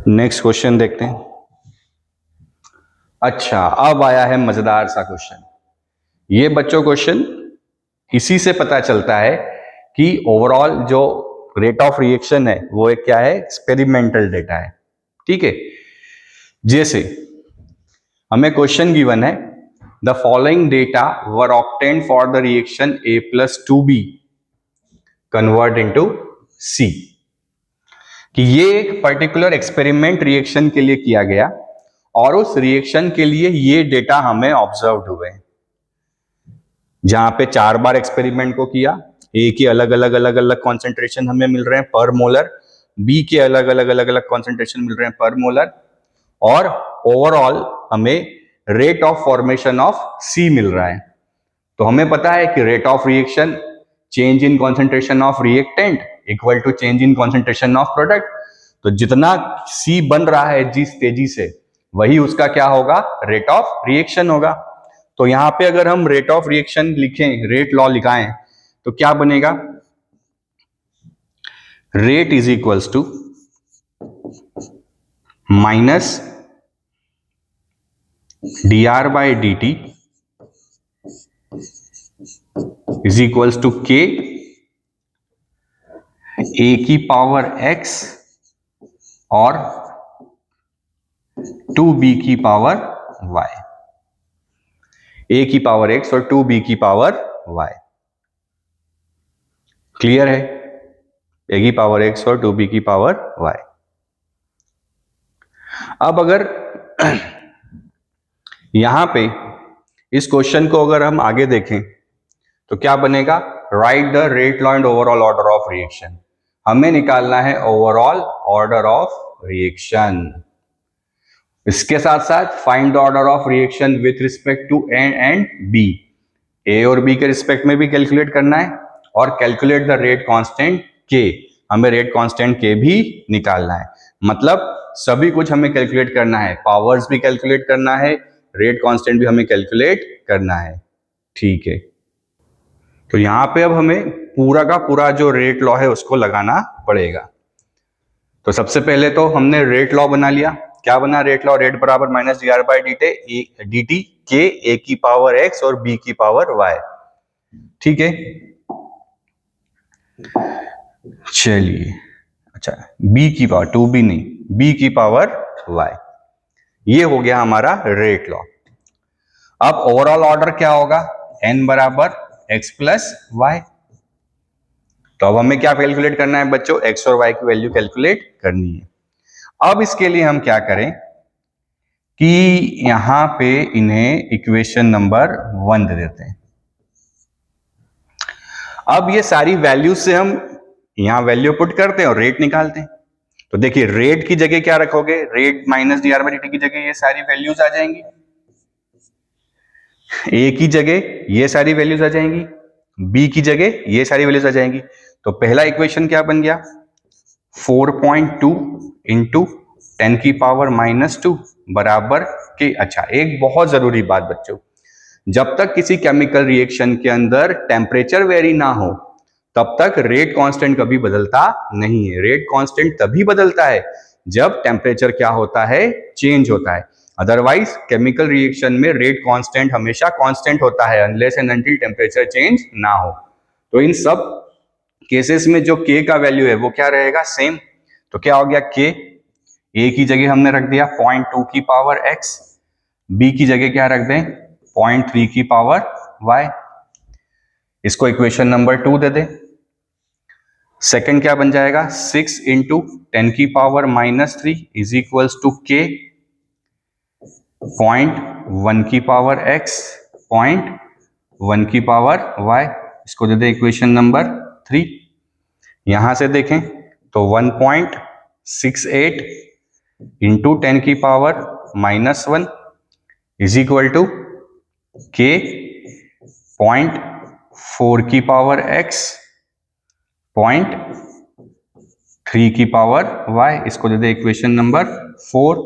नेक्स्ट क्वेश्चन देखते हैं। अच्छा, अब आया है मजेदार सा क्वेश्चन। ये बच्चों क्वेश्चन इसी से पता चलता है कि ओवरऑल जो रेट ऑफ रिएक्शन है वो एक क्या है, एक्सपेरिमेंटल डेटा है। ठीक है, जैसे हमें क्वेश्चन गिवन है the following data were obtained for the reaction A+2B convert into C। कि ये एक पर्टिकुलर एक्सपेरिमेंट रिएक्शन के लिए किया गया और उस रिएक्शन के लिए ये डेटा हमें ऑब्जर्व हुए, जहां पे 4 बार एक्सपेरिमेंट को किया, ए के अलग अलग कॉन्सेंट्रेशन हमें मिल रहे हैं पर मोलर, बी के अलग अलग कॉन्सेंट्रेशन मिल रहे हैं पर मोलर, और ओवरऑल हमें rate of formation of C मिल रहा है। तो हमें पता है कि rate of reaction change in concentration of reactant equal to change in concentration of product. तो जितना सी बन रहा है जिस तेजी से, वही उसका क्या होगा, रेट ऑफ रिएक्शन होगा। तो यहां पे अगर हम रेट ऑफ रिएक्शन लिखें, रेट लॉ लिखाएं, तो क्या बनेगा, rate is equals to minus dr by dt is equals to k a की पावर x और 2b की पावर y, a की पावर x और 2b की पावर y। क्लियर है, a की पावर x और 2b की पावर y। अब अगर यहां पे इस क्वेश्चन को अगर हम आगे देखें तो क्या बनेगा, right the rate law and overall order of reaction. हमें निकालना है ओवरऑल ऑर्डर ऑफ रिएक्शन। इसके साथ साथ find the order of reaction with respect to A and B, A और बी के रिस्पेक्ट में भी कैलकुलेट करना है, और कैलकुलेट द रेट कांस्टेंट के, हमें रेट कांस्टेंट के भी निकालना है। मतलब सभी कुछ हमें कैलकुलेट करना है, पावर्स भी कैलकुलेट करना है, रेट कांस्टेंट भी हमें कैलकुलेट करना है। ठीक है, तो यहां पे अब हमें पूरा का पूरा जो रेट लॉ है उसको लगाना पड़ेगा। तो सबसे पहले तो हमने रेट लॉ बना लिया। क्या बना रेट लॉ, रेट बराबर माइनस dr बाई dt के a की पावर x और b की पावर y। ठीक है, चलिए, अच्छा b की पावर 2b नहीं, b की पावर y, ये हो गया हमारा रेट लॉ। अब ओवरऑल ऑर्डर क्या होगा, n बराबर x प्लस वाई। तो अब हमें क्या कैलकुलेट करना है बच्चों, x और y की वैल्यू कैलकुलेट करनी है। अब इसके लिए हम क्या करें कि यहां पे इन्हें इक्वेशन नंबर 1 दे देते हैं। अब ये सारी वैल्यूज से हम यहां वैल्यू पुट करते हैं और रेट निकालते हैं। तो देखिए रेट की जगह क्या रखोगे, rate minus dr by dt की जगह ये सारी वैल्यूज आ जाएंगी, ए की जगह ये सारी वैल्यूज आ जाएंगी, बी की जगह ये सारी वैल्यूज आ जाएंगी। तो पहला इक्वेशन क्या बन गया, 4.2 इंटू 10 की पावर -2 बराबर के। अच्छा, एक बहुत जरूरी बात बच्चों, जब तक किसी केमिकल रिएक्शन के अंदर टेम्परेचर वेरी ना हो तब तक रेट कांस्टेंट कभी बदलता नहीं है। रेट कांस्टेंट तभी बदलता है जब टेम्परेचर क्या होता है, चेंज होता है। अदरवाइज केमिकल रिएक्शन में रेट कांस्टेंट हमेशा कांस्टेंट होता है unless and until temperature change ना हो। तो इन सब केसेस में जो k का वैल्यू है वो क्या रहेगा, सेम। तो क्या हो गया, k a की जगह हमने रख दिया 0.2 की पावर x, b की जगह क्या रख दें 0.3 की पावर y। इसको इक्वेशन नंबर 2 दे दें। सेकंड क्या बन जाएगा, 6 इंटू 10 की power -3 is equals to k 0.1 की पावर x 0.1 की पावर y। इसको दे दें इक्वेशन नंबर 3। यहां से देखें तो 1.68 इंटू 10 की power -1 is equal to k 0.4 की पावर x 0.3 की पावर y। इसको दे दे इक्वेशन नंबर 4।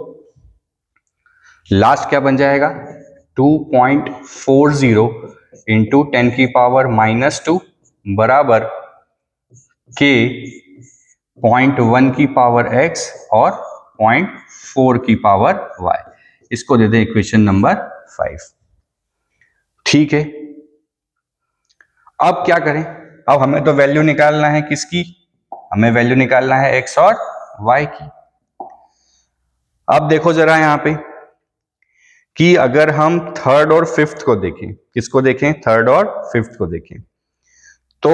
लास्ट क्या बन जाएगा, 2.40 इंटू 10 की पावर -2 बराबर k 0.1 की पावर x और 0.4 की पावर y। इसको दे दे इक्वेशन नंबर 5। ठीक है, अब क्या करें, अब हमें तो वैल्यू निकालना है किसकी, हमें वैल्यू निकालना है x और y की। अब देखो जरा यहां पे कि अगर हम थर्ड और फिफ्थ को देखें, किसको देखें, थर्ड और फिफ्थ को देखें, तो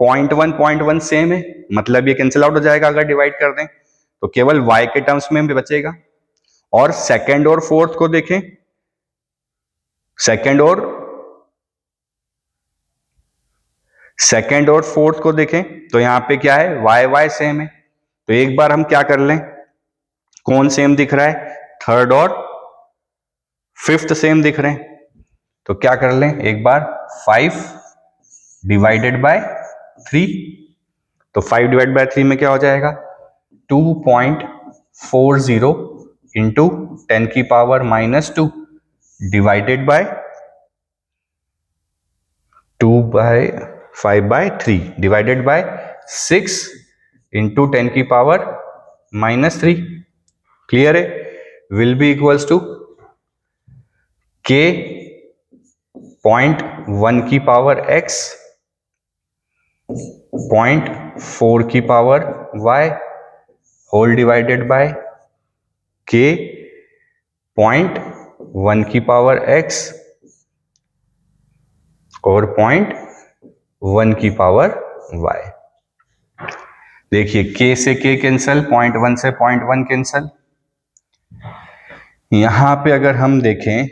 0.1 सेम है, मतलब ये कैंसिल आउट हो जाएगा अगर डिवाइड कर दें, तो केवल y के टर्म्स में बचेगा। और सेकंड और फोर्थ को देखें, सेकंड और फोर्थ को देखें, तो यहां पे क्या है, y सेम है। तो एक बार हम क्या कर लें, कौन सेम दिख रहा है, थर्ड और फिफ्थ सेम दिख रहे हैं, तो क्या कर लें एक बार, 5 डिवाइडेड बाय 3, तो 5 डिवाइड बाय 3 में क्या हो जाएगा, 2.40 into 10⁻⁻2 divided by 5/3 divided by 6 into 10⁻⁻3। Clear है, will be equals to k 0.1 x 0.4 y whole divided by k 0.1 x और 0.1 y। देखिए k से k कैंसल, 0.1 से 0.1 कैंसल। यहां पे अगर हम देखें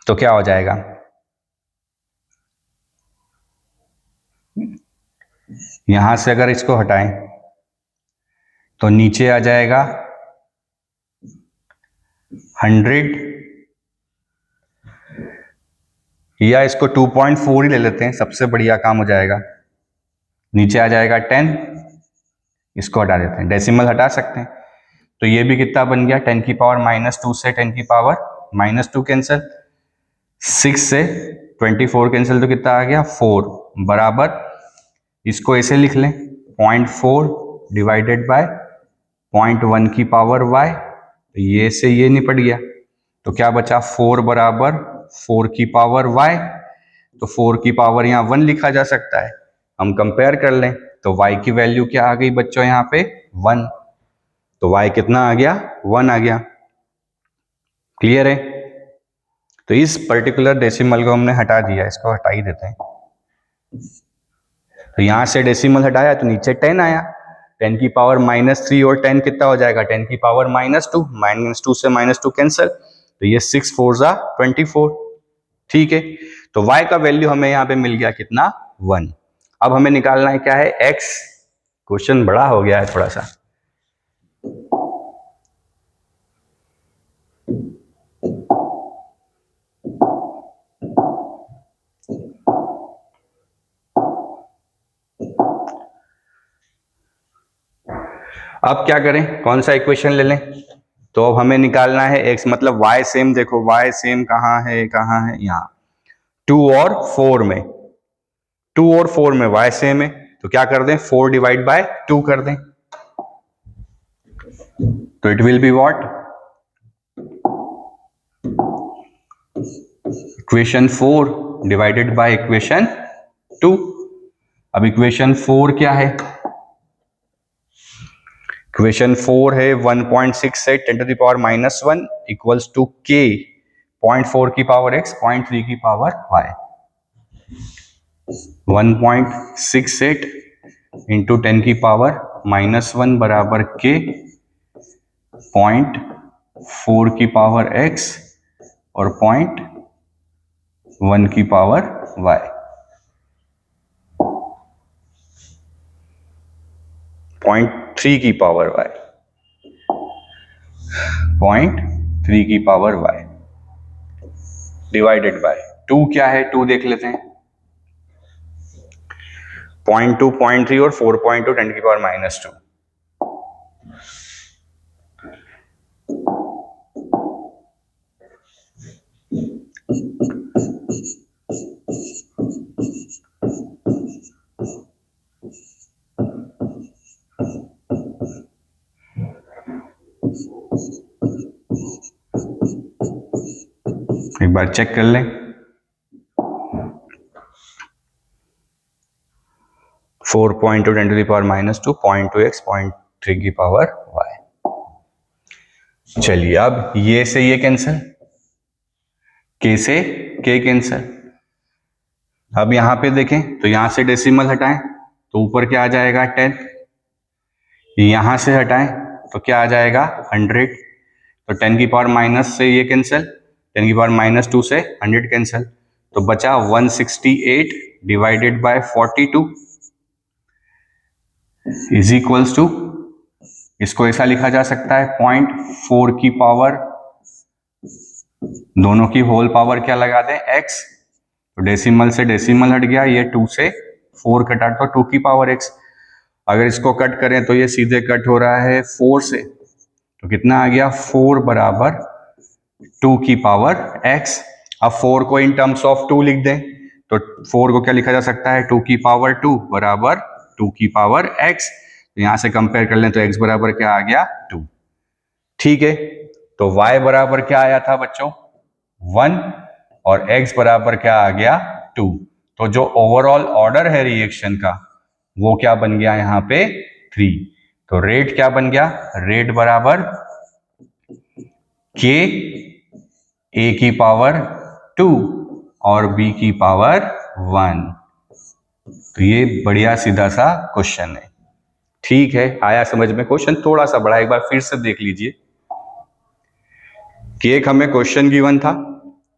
तो क्या हो जाएगा, यहां से अगर इसको हटाएं तो नीचे आ जाएगा 100, या इसको 2.4 ही ले लेते हैं, सबसे बढ़िया काम हो जाएगा। नीचे आ जाएगा 10, इसको हटा देते हैं, डेसिमल हटा सकते हैं, तो ये भी कितना बन गया, 10⁻⁻2 से 10⁻⁻2 कैंसिल, 6 से 24 कैंसिल, तो कितना आ गया 4 बराबर, इसको ऐसे लिख लें 0.4 डिवाइडेड बाय 0.1 y, तो ये से ये निपट गया, तो क्या बचा 4 बराबर 4 y, तो 4 की पावर यहाँ 1 लिखा जा सकता है। हम कंपेयर कर लें तो y की वैल्यू क्या आ गई बच्चों, यहाँ पे 1, तो y कितना आ गया, 1 आ गया। क्लियर है, तो इस पर्टिकुलर डेसिमल को हमने हटा दिया, इसको हटा ही देते हैं। तो यहां से डेसिमल हटाया तो नीचे 10 आया, 10⁻³ और 10 कितना हो जाएगा, 10⁻², -2 से -2 कैंसिल, तो ये 6 4 जा 24। ठीक है, तो y का वैल्यू हमें यहाँ पे मिल गया कितना, 1। अब हमें निकालना है क्या है, x। क्वेश्चन बड़ा हो गया है थोड़ा सा। अब क्या करें, कौन सा इक्वेशन ले लें, तो अब हमें निकालना है x, मतलब y सेम, देखो y सेम कहाँ है, यहाँ 2 और 4 में, 2 और 4 में y सेम है, तो क्या कर दें, 4 डिवाइड बाय 2 कर दें, तो it will be what, equation 4 divided by equation 2। अब इक्वेशन 4 क्या है, इक्वेशन 4 है 1.68 10⁻⁻1 इक्वल्स टू k 0.4 की पावर x 0.3 की पावर y। 1.68 इंटू 10⁻⁻1 बराबर k 0.4 की पावर x और 0.1 की पावर y। 0.3 की पावर y, 0.3 की पावर y डिवाइडेड बाय 2 क्या है, 2 देख लेते हैं, 0.2 0.3 और 4.2 10⁻⁻2। एक बार चेक कर लें, 4.2 10⁻⁻2 0.2x 0.3 की पावर y। चलिए अब ये से ये कैंसिल, के से के कैंसिल। अब यहां पे देखें तो यहां से डेसिमल हटाएं तो ऊपर क्या आ जाएगा 10, यहां से हटाएं तो क्या आ जाएगा 100, तो 10 की पावर माइनस से ये कैंसिल, 10 की पावर -2 से 100 कैंसिल, तो बचा 168 divided by 42 is equals to, इसको ऐसा लिखा जा सकता है 0.4 की पावर, दोनों की होल पावर क्या लगा दें x, तो डेसिमल से डेसिमल हट गया, ये 2 से 4 कटा तो 2 की पावर x। अगर इसको कट करें तो ये सीधे कट हो रहा है 4 से, तो कितना आ गया 4 बराबर 2 की पावर x। अब 4 को इन टर्म्स ऑफ 2 लिख दें तो 4 को क्या लिखा जा सकता है 2 की पावर 2 बराबर 2 की पावर x। तो यहां से कंपेयर कर लें तो x बराबर क्या आ गया 2। ठीक है, तो y बराबर क्या आया था बच्चों 1 और x बराबर क्या आ गया 2। तो जो ओवरऑल ऑर्डर है रिएक्शन का वो क्या बन गया यहाँ पे 3। तो रेट क्या बन गया, रेट बराबर k a की पावर 2 और b की पावर 1। तो ये बढ़िया सीधा सा क्वेश्चन है। ठीक है, आया समझ में, क्वेश्चन थोड़ा सा बड़ा, एक बार फिर से देख लीजिए कि एक हमें क्वेश्चन गिवन था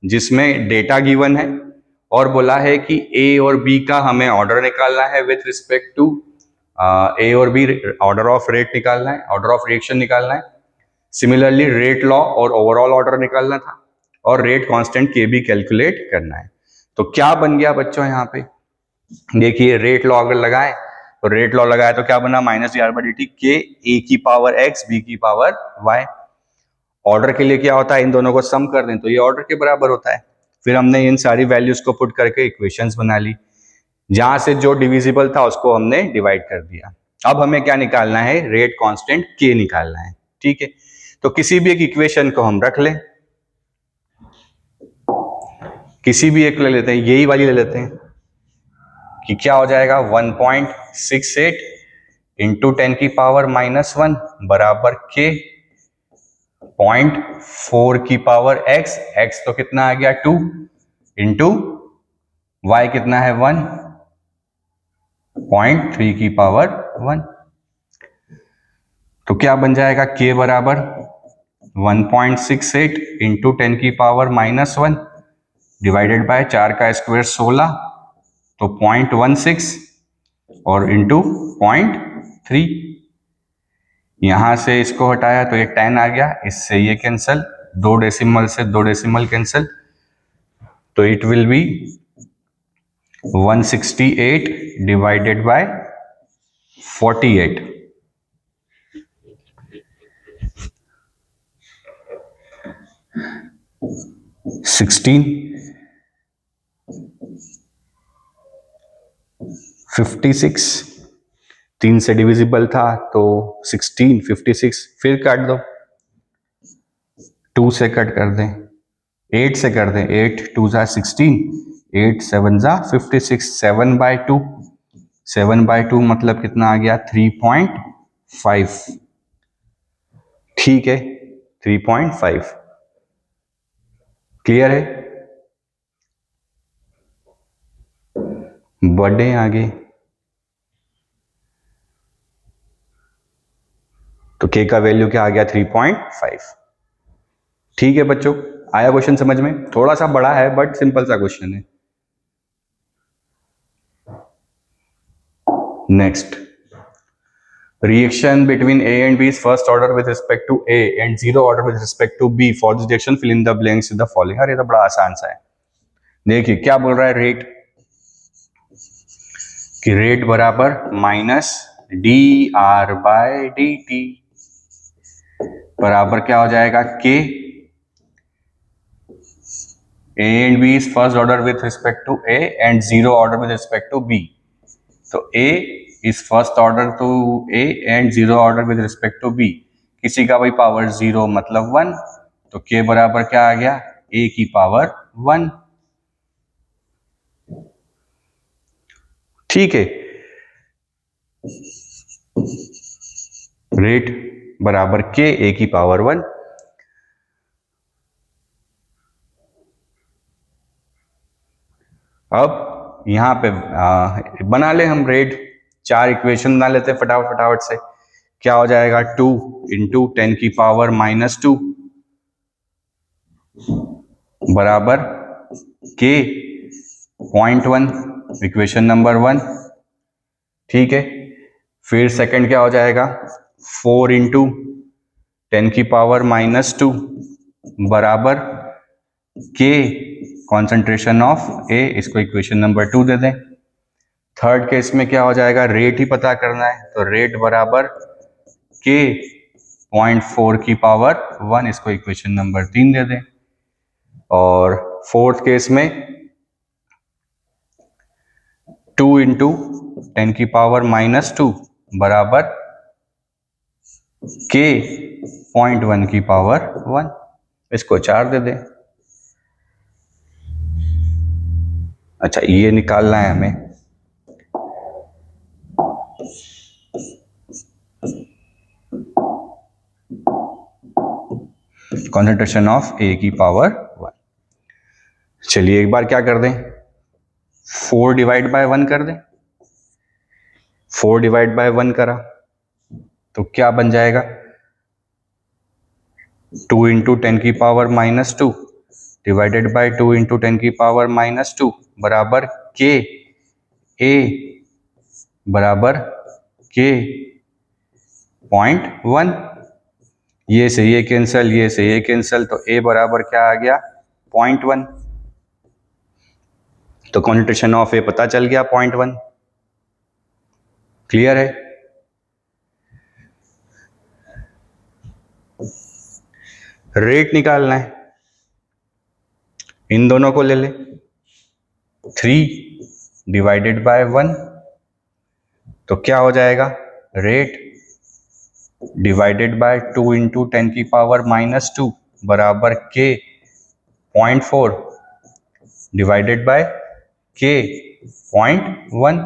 जिसमें डेटा गिवन है और बोला है कि ए और बी का हमें ऑर्डर निकालना है विथ रिस्पेक्ट टू ए और बी, ऑर्डर ऑफ रेट निकालना है, ऑर्डर ऑफ रिएक्शन निकालना है। सिमिलरली रेट लॉ और ओवरऑल ऑर्डर निकालना था और रेट कांस्टेंट के भी कैलकुलेट करना है। तो क्या बन गया बच्चों यहाँ पे देखिए, रेट लॉ अगर लगाए तो रेट लॉ लगाए तो क्या बना -dr/dt के ए की पावर x बी की पावर y। ऑर्डर के लिए क्या होता है, इन दोनों को सम कर दें तो ये ऑर्डर के बराबर होता है। फिर हमने इन सारी वैल्यूज को पुट करके इक्वेशंस बना ली, जहां से जो डिविजिबल था उसको हमने डिवाइड कर दिया। अब हमें क्या निकालना है, रेट कांस्टेंट के निकालना है। ठीक है, तो किसी भी एक इक्वेशन को हम रख लें, किसी भी एक ले लेते हैं, यही वाली ले लेते हैं कि क्या हो जाएगा 1.68 इंटू 10 की पावर -1 बराबर के 0.4 की पावर x, x तो कितना आ गया 2 इंटू y कितना है 1, 0.3 की पावर 1। तो क्या बन जाएगा k बराबर 1.68 इंटू 10 की पावर -1 डिवाइडेड बाय 4 का स्क्वायर 16, तो 0.16 और इंटू 0.3। यहां से इसको हटाया तो ये 10 आ गया, इससे ये कैंसल, 2 डेसिमल से 2 डेसिमल कैंसल, तो it will B 168 divided bye 48। Sixteen 56, 3 से डिविजिबल था तो 16 56, फिर काट दो, 2 से कट कर दें, 8 से कर दें, 8 2 जा 16, 8 7 जा 56, 7/2, 7/2 मतलब कितना आ गया 3.5। ठीक है, 3.5 क्लियर है। बढ़े आगे, तो k का वैल्यू क्या आ गया 3.5। ठीक है बच्चों, आया क्वेश्चन समझ में, थोड़ा सा बड़ा है बट सिंपल सा क्वेश्चन है। Next, reaction between A and B is first order with respect to A and zero order with respect to B. For this reaction fill in the blanks in the following। अरे तो बड़ा आसान सा है। देखिए क्या बोल रहा है, रेट कि रेट बराबर -dr/dt बराबर क्या हो जाएगा के A and B is first order with respect to A and zero order with respect to B। तो A is first order to A and zero order with respect to B। किसी का भाई पावर 0 मतलब 1, तो K बराबर क्या आ गया A की पावर 1। ठीक है, रेट बराबर K A की पावर 1। अब यहाँ पे बना ले हम रेट, 4 इक्वेशन बना लेते हैं फटाफट से। क्या हो जाएगा, 2 इंटू 10 की पावर -2 बराबर k 0.1, इक्वेशन नंबर 1। ठीक है, फिर सेकंड क्या हो जाएगा, 4 इंटू 10 की पावर -2 बराबर k कॉन्सेंट्रेशन ऑफ ए, इसको इक्वेशन नंबर 2 दे दें। थर्ड केस में क्या हो जाएगा, रेट ही पता करना है, तो रेट बराबर k 0.4 की पावर 1, इसको इक्वेशन नंबर 3 दे दें। और फोर्थ केस में 2 इंटू 10 की पावर -2 बराबर k 0.1 की पावर 1, इसको 4 दे दें। अच्छा, ये निकालना है हमें, कॉन्सेंट्रेशन ऑफ ए की पावर 1। चलिए एक बार क्या कर दें, 4 डिवाइड बाय 1 कर दें। 4 डिवाइड बाय 1 करा तो क्या बन जाएगा, 2 इंटू 10 की पावर -2 डिवाइडेड बाय 2 इंटू 10 की पावर -2 बराबर k a बराबर k 0.1। ये से ये कैंसल, ये से ये कैंसल, तो a बराबर क्या आ गया, 0.1। तो कॉन्सेंट्रेशन ऑफ ए पता चल गया 0.1। क्लियर है। रेट निकालना है, इन दोनों को ले ले, 3 डिवाइडेड बाय 1, तो क्या हो जाएगा, रेट डिवाइडेड बाय 2 इंटू 10 की पावर -2 बराबर k 0.4 divided by k 0.1।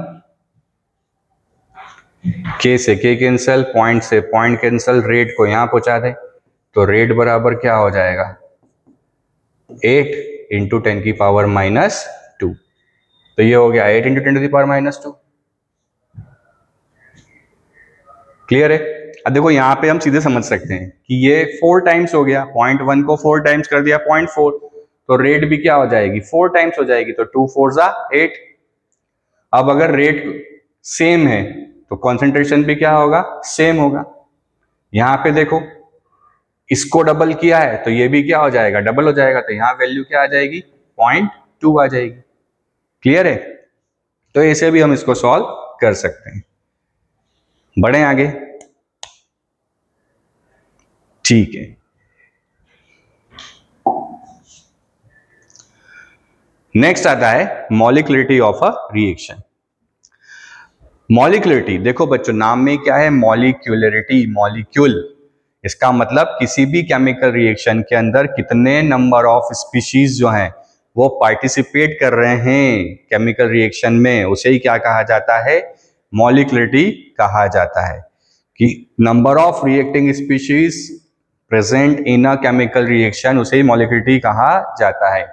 k से k कैंसल, पॉइंट से पॉइंट कैंसल, रेट को यहां पहुंचा दे, तो रेट बराबर क्या हो जाएगा, 8 इंटू 10 की पावर -2। तो ये हो गया 8 इंटू 10 की पावर -2। क्लियर है। अब देखो यहाँ पे हम सीधे समझ सकते हैं कि ये 4 टाइम्स हो गया, 0.1 को 4 टाइम्स कर दिया 0.4, तो रेट भी क्या हो जाएगी, 4 टाइम्स हो जाएगी, तो 2 4 जा 8। अब अगर रेट सेम है तो कॉन्सेंट्रेशन भी क्या होगा, सेम होगा। यहाँ पे देखो इसको डबल किया है तो ये भी क्या हो जाएगा, डबल हो जाएगा, तो यहाँ वैल्यू क्या आ जाएगी, 0.2 आ जाएगी। क्लियर है। तो ऐसे भी हम इसको सॉल्व कर सकते हैं। बढ़े आगे, ठीक है। नेक्स्ट आता है मॉलिक्युलरिटी ऑफ अ रिएक्शन। मॉलिक्युलरिटी देखो बच्चों, नाम में क्या है, मॉलिक्युलरिटी, मॉलिक्यूल, इसका मतलब किसी भी केमिकल रिएक्शन के अंदर कितने नंबर ऑफ स्पीशीज जो हैं वो पार्टिसिपेट कर रहे हैं केमिकल रिएक्शन में, उसे ही क्या कहा जाता है, मॉलिक्युलरिटी कहा जाता है। कि number of reacting species present in a chemical reaction, उसे ही मॉलिक्युलरिटी कहा जाता है।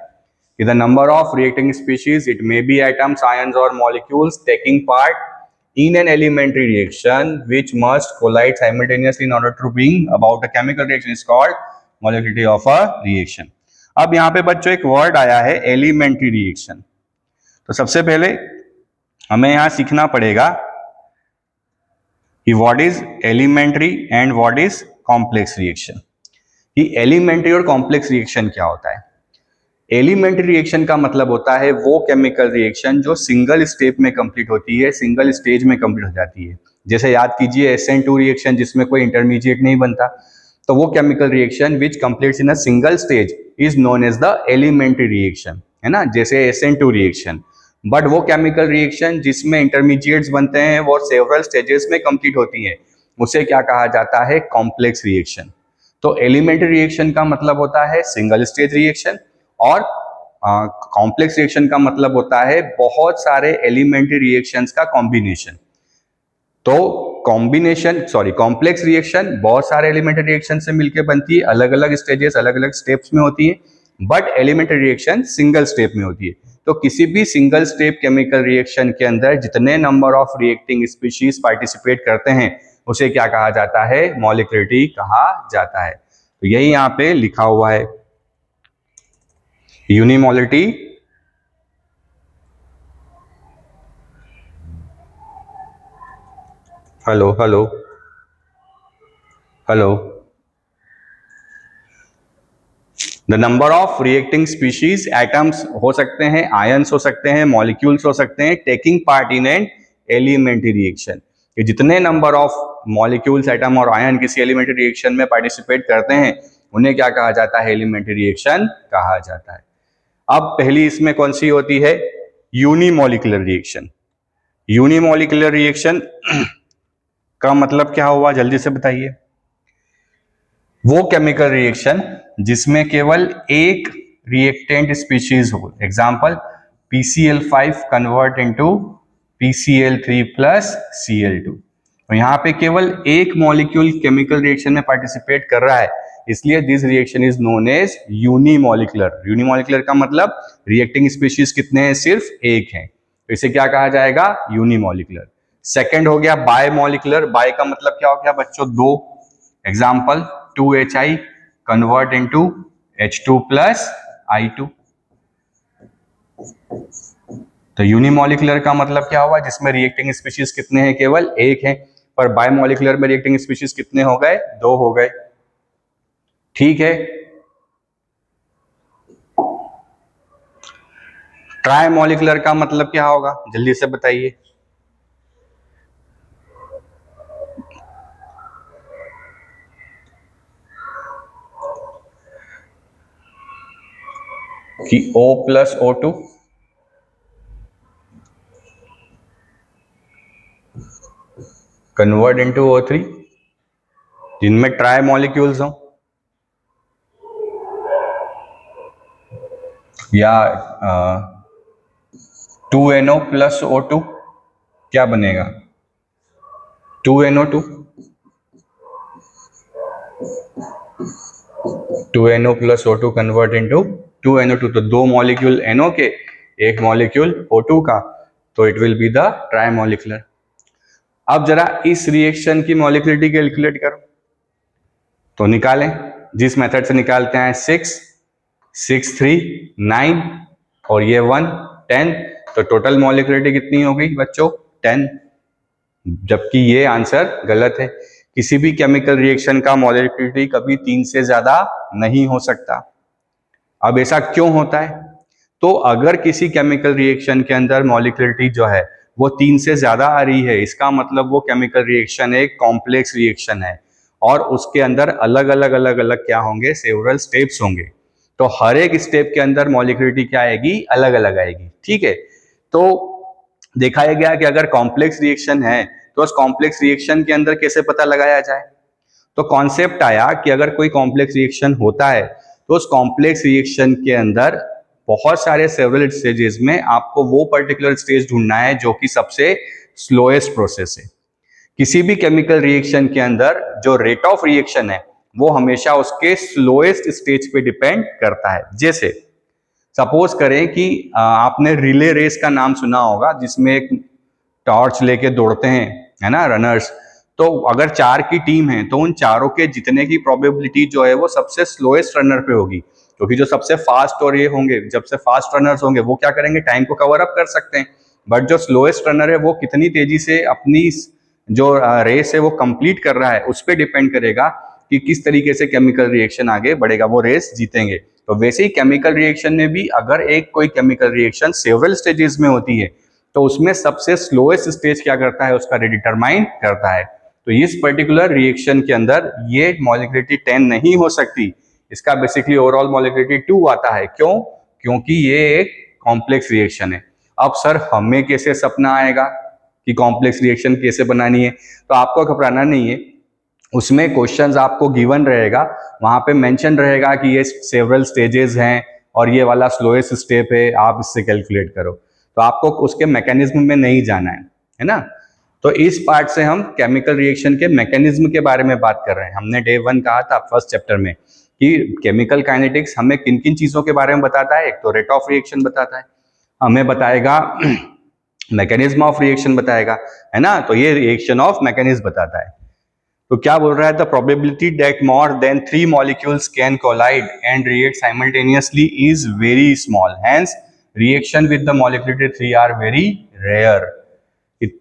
The number of reacting species, it may be atoms, ions or molecules taking part in an elementary reaction which must collide simultaneously in order to bring about a chemical reaction is called molecularity of a reaction। अब यहाँ पे बच्चों एक वर्ड आया है एलिमेंट्री रिएक्शन। तो सबसे पहले हमें यहाँ सीखना पड़ेगा कि what is elementary and what is complex reaction. कि एलिमेंट्री और कॉम्प्लेक्स रिएक्शन क्या होता है। एलिमेंट्री रिएक्शन का मतलब होता है वो केमिकल रिएक्शन जो सिंगल स्टेप में कंप्लीट होती है, सिंगल स्टेज में कंप्लीट हो जाती है। जैसे याद कीजिए SN2 रिएक्शन जिसमें कोई इंटरमीडिएट नहीं बनता, तो वो chemical reaction which completes in a single stage is known as the elementary reaction, है ना, जैसे SN2 रिएक्शन। बट वो केमिकल रिएक्शन जिसमें इंटरमीडिएट्स बनते हैं वो सेवरल स्टेजेस में कंप्लीट होती है, उसे क्या कहा जाता है, कॉम्प्लेक्स रिएक्शन। तो एलिमेंट्री रिएक्शन का मतलब होता है सिंगल स्टेज रिएक्शन, और कॉम्प्लेक्स रिएक्शन का मतलब होता है बहुत सारे एलिमेंट्री रिएक्शंस का कॉम्बिनेशन। तो कॉम्प्लेक्स रिएक्शन बहुत सारे एलिमेंट्री रिएक्शन से मिलकर बनती है, अलग अलग स्टेजेस अलग अलग स्टेप्स में होती है। But elementary reaction single step में होती है। तो किसी भी सिंगल स्टेप केमिकल रिएक्शन के अंदर जितने number of reacting species participate करते हैं उसे क्या कहा जाता है, मॉलिक्युलरिटी कहा जाता है। तो यही यहाँ पे लिखा हुआ है, unimolarity hello hello hello the number of reacting species, atoms हो सकते हैं, आयंस हो सकते हैं, मॉलिक्यूल्स हो सकते हैं, taking part in an elementary reaction. ये जितने नंबर ऑफ मॉलिक्यूल्स, एटम और आयन किसी एलिमेंट्री रिएक्शन में पार्टिसिपेट करते हैं उन्हें क्या कहा जाता है, एलिमेंट्री रिएक्शन कहा जाता है। अब पहली इसमें कौन सी होती है, यूनिमोलिकुलर रिएक्शन। यूनिमोलिकुलर रिएक्शन का मतलब क्या हुआ, जल्दी से बताइए। वो केमिकल रिएक्शन जिसमें केवल एक रिएक्टेंट स्पीशीज हो, example PCl5 convert into PCl3 plus Cl2। तो यहाँ पे केवल एक मॉलिक्यूल केमिकल रिएक्शन में पार्टिसिपेट कर रहा है, इसलिए this reaction is known as unimolecular. Unimolecular का मतलब रिएक्टिंग स्पीशीज कितने हैं, सिर्फ एक है, तो इसे क्या कहा जाएगा, यूनिमोलिकुलर। सेकेंड हो गया बायमोलिकुलर। बाय का मतलब क्या हो गया बच्चों, दो, example 2HI convert into H2 plus I2। तो यूनिमोलिकुलर का मतलब क्या हुआ, जिसमें रिएक्टिंग स्पीशीज कितने हैं, केवल एक है, पर बायमोलिकुलर में रिएक्टिंग स्पीशीज कितने हो गए, दो हो गए। ठीक है। ट्राइमोलिकुलर का मतलब क्या होगा, जल्दी से बताइए। कि O plus O2 convert into O3, जिनमें ट्राई मॉलिक्यूल्स हो, या 2NO प्लस O2 क्या बनेगा, 2NO2, 2NO plus O2 convert into 2NO2। तो दो मॉलिक्यूल NO के, एक मॉलिक्यूल O2 का, तो इट विल बी द ट्राइमोलिकुलर। अब जरा इस रिएक्शन की मॉलिक्युलरिटी कैलकुलेट करो, तो निकालें, जिस मेथड से निकालते हैं, 6, 6, 3, 9 और ये 1, 10। तो टोटल मॉलिक्युलरिटी कितनी हो गई बच्चों, 10। जबकि ये आंसर गलत है। किसी भी केमिकल रिएक्शन का मॉलिक्युलरिटी कभी 3 से ज्यादा नहीं हो सकता। अब ऐसा क्यों होता है, तो अगर किसी केमिकल रिएक्शन के अंदर मॉलिक्युलरिटी जो है वो 3 से ज्यादा आ रही है, इसका मतलब वो केमिकल रिएक्शन एक कॉम्प्लेक्स रिएक्शन है और उसके अंदर अलग अलग क्या होंगे, सेवरल स्टेप्स होंगे। तो हर एक स्टेप के अंदर मॉलिक्युलरिटी क्या आएगी, अलग अलग आएगी। ठीक है। तो देखा गया कि अगर कॉम्प्लेक्स रिएक्शन है तो उस कॉम्प्लेक्स रिएक्शन के अंदर कैसे पता लगाया जाए, तो कॉन्सेप्ट आया कि अगर कोई कॉम्प्लेक्स रिएक्शन होता है तो उस कॉम्प्लेक्स रिएक्शन के अंदर बहुत सारे सेवरल स्टेजेस में आपको वो पर्टिकुलर स्टेज ढूंढना है जो कि सबसे स्लोएस्ट प्रोसेस है। किसी भी केमिकल रिएक्शन के अंदर जो रेट ऑफ रिएक्शन है वो हमेशा उसके स्लोएस्ट स्टेज पे डिपेंड करता है। जैसे सपोज करें कि आपने रिले रेस का नाम सुना होगा, जिसमें एक टॉर्च लेके दौड़ते हैं, है ना, रनर्स। तो अगर 4 की टीम है तो उन चारों के जीतने की प्रोबेबिलिटी जो है वो सबसे स्लोएस्ट रनर पे होगी, क्योंकि जो सबसे फास्ट और ये होंगे, जब से फास्ट रनर्स होंगे वो क्या करेंगे, टाइम को कवर अप कर सकते हैं। बट जो स्लोएस्ट रनर है वो कितनी तेजी से अपनी जो रेस है वो कंप्लीट कर रहा है, उस पर डिपेंड करेगा कि किस तरीके से केमिकल रिएक्शन आगे बढ़ेगा, वो रेस जीतेंगे। तो वैसे ही केमिकल रिएक्शन में भी अगर एक कोई केमिकल रिएक्शन सेवरल स्टेजेस में होती है तो उसमें सबसे स्लोएस्ट स्टेज क्या करता है, उसका डिटरमाइन करता है। तो इस पर्टिकुलर रिएक्शन के अंदर ये मॉलिक्युलरिटी 10 नहीं हो सकती, इसका बेसिकली ओवरऑल मॉलिक्युलरिटी 2 आता है। क्यों, क्योंकि ये एक कॉम्प्लेक्स रिएक्शन है। अब सर हमें कैसे सपना आएगा कि कॉम्प्लेक्स रिएक्शन कैसे बनानी है, तो आपको घबराना नहीं है, उसमें क्वेश्चंस आपको गिवन रहेगा, वहां पे मेंशन रहेगा कि ये सेवरल स्टेजेस हैं और ये वाला स्लोएस्ट स्टेप है, आप इससे कैलकुलेट करो। तो आपको उसके मैकेनिज्म में नहीं जाना है ना। तो इस पार्ट से हम केमिकल रिएक्शन के मैकेनिज्म के बारे में बात कर रहे हैं। हमने डे 1 कहा था फर्स्ट चैप्टर में कि केमिकल काइनेटिक्स हमें किन किन चीजों के बारे में बताता है, एक तो रेट ऑफ रिएक्शन बताता है, हमें बताएगा मैकेनिज्म ऑफ रिएक्शन बताएगा, है ना। तो ये रिएक्शन ऑफ मैकेनिज्म बताता है। तो क्या बोल रहा है, the probability that more than 3 molecules can collide and react simultaneously is very small, hence reaction with the molecularity 3 are very rare.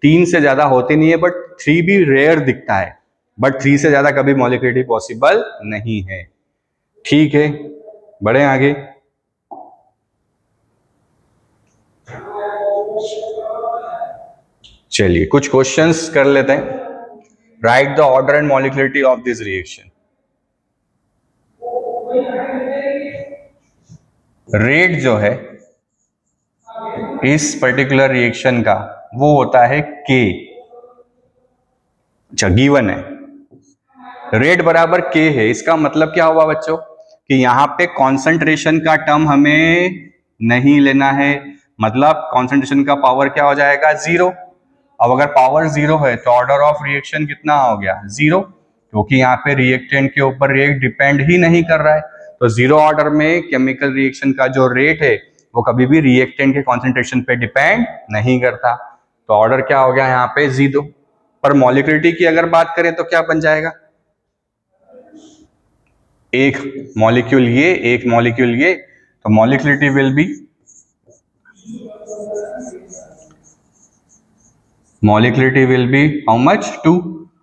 3 से ज्यादा होते नहीं है, बट 3 भी रेयर दिखता है, बट 3 से ज्यादा कभी मॉलिक्यूलिटी पॉसिबल नहीं है। ठीक है, बढ़े आगे। चलिए कुछ क्वेश्चंस कर लेते हैं। Write the order and molecularity of this reaction. Rate जो है इस पर्टिकुलर रिएक्शन का वो होता है के। अच्छा, गिवन है रेट बराबर के है। इसका मतलब क्या हुआ बच्चों कि यहां पे कॉन्सेंट्रेशन का टर्म हमें नहीं लेना है, मतलब कॉन्सेंट्रेशन का पावर क्या हो जाएगा, 0। अब अगर पावर 0 है तो ऑर्डर ऑफ रिएक्शन कितना हो गया, 0, क्योंकि यहाँ पे रिएक्टेंट के ऊपर रेट डिपेंड ही नहीं कर रहा है। तो 0 ऑर्डर में केमिकल रिएक्शन का जो रेट है वो कभी भी रिएक्टेंट के कॉन्सेंट्रेशन पे डिपेंड नहीं करता। तो ऑर्डर क्या हो गया यहाँ पे, 0। पर मॉलिक्यूलिटी की अगर बात करें तो क्या बन जाएगा, एक मॉलिक्यूल ये, एक मॉलिक्यूल ये, तो molecularity will be, molecularity will be how much, 2।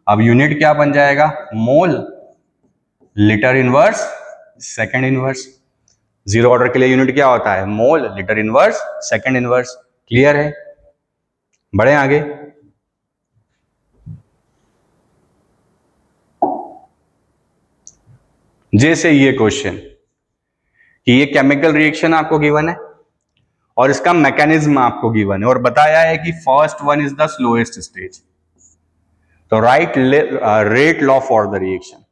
अब यूनिट क्या बन जाएगा, mole, litre inverse second inverse. 0 order के लिए यूनिट क्या होता है, mole, litre inverse second inverse. Clear है, बढ़े आगे। जैसे ये क्वेश्चन कि ये केमिकल रिएक्शन आपको गिवन है और इसका मैकेनिज्म आपको गिवन है और बताया है कि first one is the slowest stage. तो write rate law for the reaction.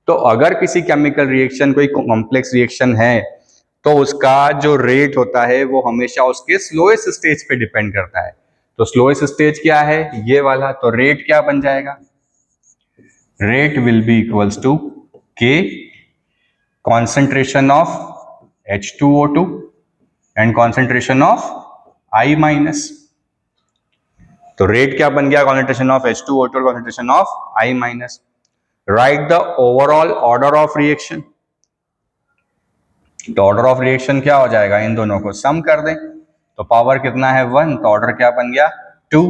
तो अगर किसी केमिकल रिएक्शन कोई कॉम्प्लेक्स रिएक्शन है तो उसका जो रेट होता है वो हमेशा उसके स्लोएस्ट स्टेज पे डिपेंड करता है। तो स्लोएस्ट स्टेज क्या है, ये वाला। तो रेट क्या बन जाएगा, rate will be equals to K concentration of H2O2 and concentration of I minus। तो रेट क्या बन गया, concentration of H2O2 और concentration of I minus। Write the overall order of reaction। तो ऑर्डर ऑफ रिएक्शन क्या हो जाएगा, इन दोनों को सम कर दें तो पावर कितना है, 1, तो ऑर्डर क्या बन गया, 2।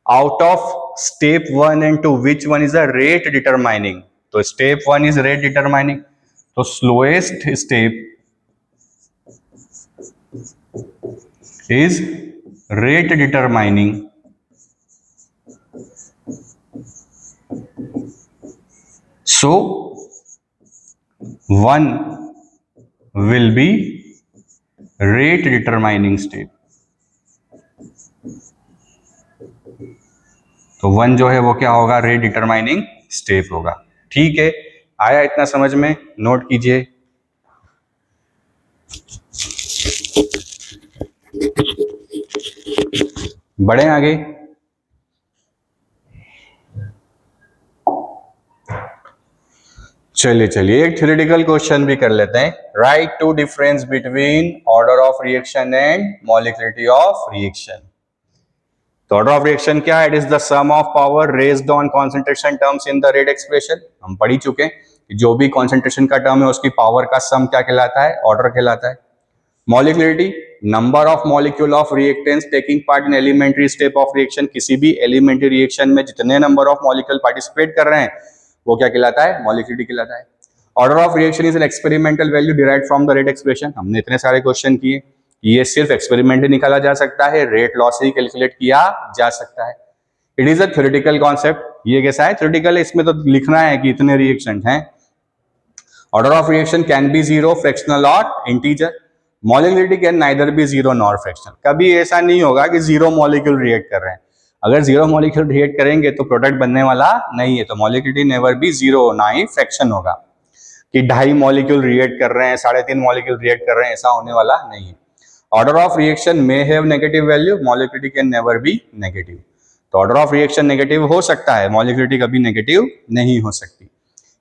Out of step 1 and 2 which one is a rate determining, तो स्टेप 1 इज रेट डिटरमाइनिंग। तो slowest step is rate determining, so 1 will be rate determining step. तो 1 जो है वो क्या होगा, रेट डिटरमाइनिंग स्टेप होगा। ठीक है, आया इतना समझ में, नोट कीजिए। बढ़े आगे। चलिए एक थ्योरेटिकल क्वेश्चन भी कर लेते हैं। Write two difference between order of reaction and molecularity of reaction. तो ऑर्डर ऑफ रिएक्शन क्या है, it is the sum of power raised on concentration terms in the rate expression. हम पढ़ ही चुके हैं कि जो भी कॉन्सेंट्रेशन का टर्म है उसकी पावर का सम क्या कहलाता है, ऑर्डर कहलाता है। Molecularity, number of molecule of reactants taking part in elementary step of reaction. किसी भी एलिमेंट्री रिएक्शन में जितने नंबर ऑफ मॉलिक्यूल पार्टिसिपेट कर रहे हैं वो क्या कहलाता है, मॉलिक्यूलिटी कहलाता है। Order of reaction is an experimental value derived from the rate expression. हमने इतने सारे क्वेश्चन किए, ये सिर्फ एक्सपेरिमेंट ही निकाला जा सकता है, रेट लॉ से ही कैलकुलेट किया जा सकता है। It is a theoretical concept. ये कैसा है, थ्योरेटिकल है, इसमें तो लिखना है कि इतने रिएक्शन हैं। Order of reaction can be 0, fractional और integer. Molecularity can neither be 0 nor fractional. कभी ऐसा नहीं होगा कि 0 मॉलिक्यूल रिएक्ट कर रहे हैं। अगर 0 मॉलिक्यूल रिएक्ट करेंगे तो प्रोडक्ट बनने वाला नहीं है। तो मॉलिक्यूलिटी नेवर बी 0, ना ही फ्रैक्शन होगा कि 2.5 मॉलिक्यूल रिएक्ट कर रहे हैं, 3.5 मॉलिक्यूल रिएक्ट कर रहे हैं, ऐसा होने वाला नहीं है। Order of reaction may have negative value, molecularity can never be negative. तो ऑर्डर ऑफ रिएक्शन नेगेटिव हो सकता है, मॉलिक्यूलिटी कभी नेगेटिव नहीं हो सकती।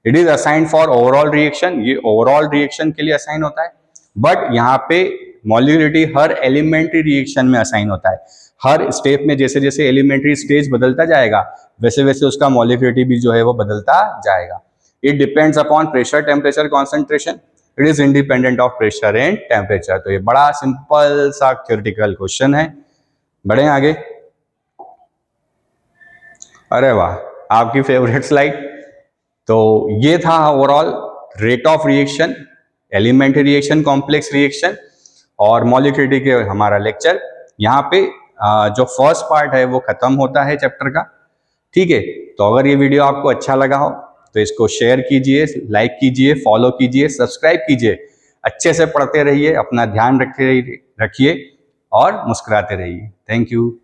It is assign for overall reaction, ये ओवरऑल रिएक्शन के लिए असाइन होता है। बट यहाँ पे मॉलिक्युलरिटी हर एलिमेंट्री रिएक्शन में असाइन होता है। हर स्टेप में जैसे जैसे एलिमेंट्री स्टेज बदलता जाएगा वैसे वैसे उसका मॉलिक्युलरिटी भी जो है वो बदलता जाएगा। It depends upon pressure, temperature, concentration. It is independent of pressure and temperature. तो ये बड़ा सिंपल सा थ्योरेटिकल क्वेश्चन है। बढ़े आगे। अरे वाह, आपकी फेवरेट स्लाइड। तो ये था overall rate of reaction, elementary reaction, complex reaction और मॉलिक्युलरिटी के हमारा लेक्चर। यहाँ पे जो फर्स्ट पार्ट है वो खत्म होता है चैप्टर का। ठीक है, तो अगर ये वीडियो आपको अच्छा लगा हो तो इसको शेयर कीजिए, लाइक कीजिए, फॉलो कीजिए, सब्सक्राइब कीजिए। अच्छे से पढ़ते रहिए, अपना ध्यान रखिए और मुस्कुराते रहिए। Thank you.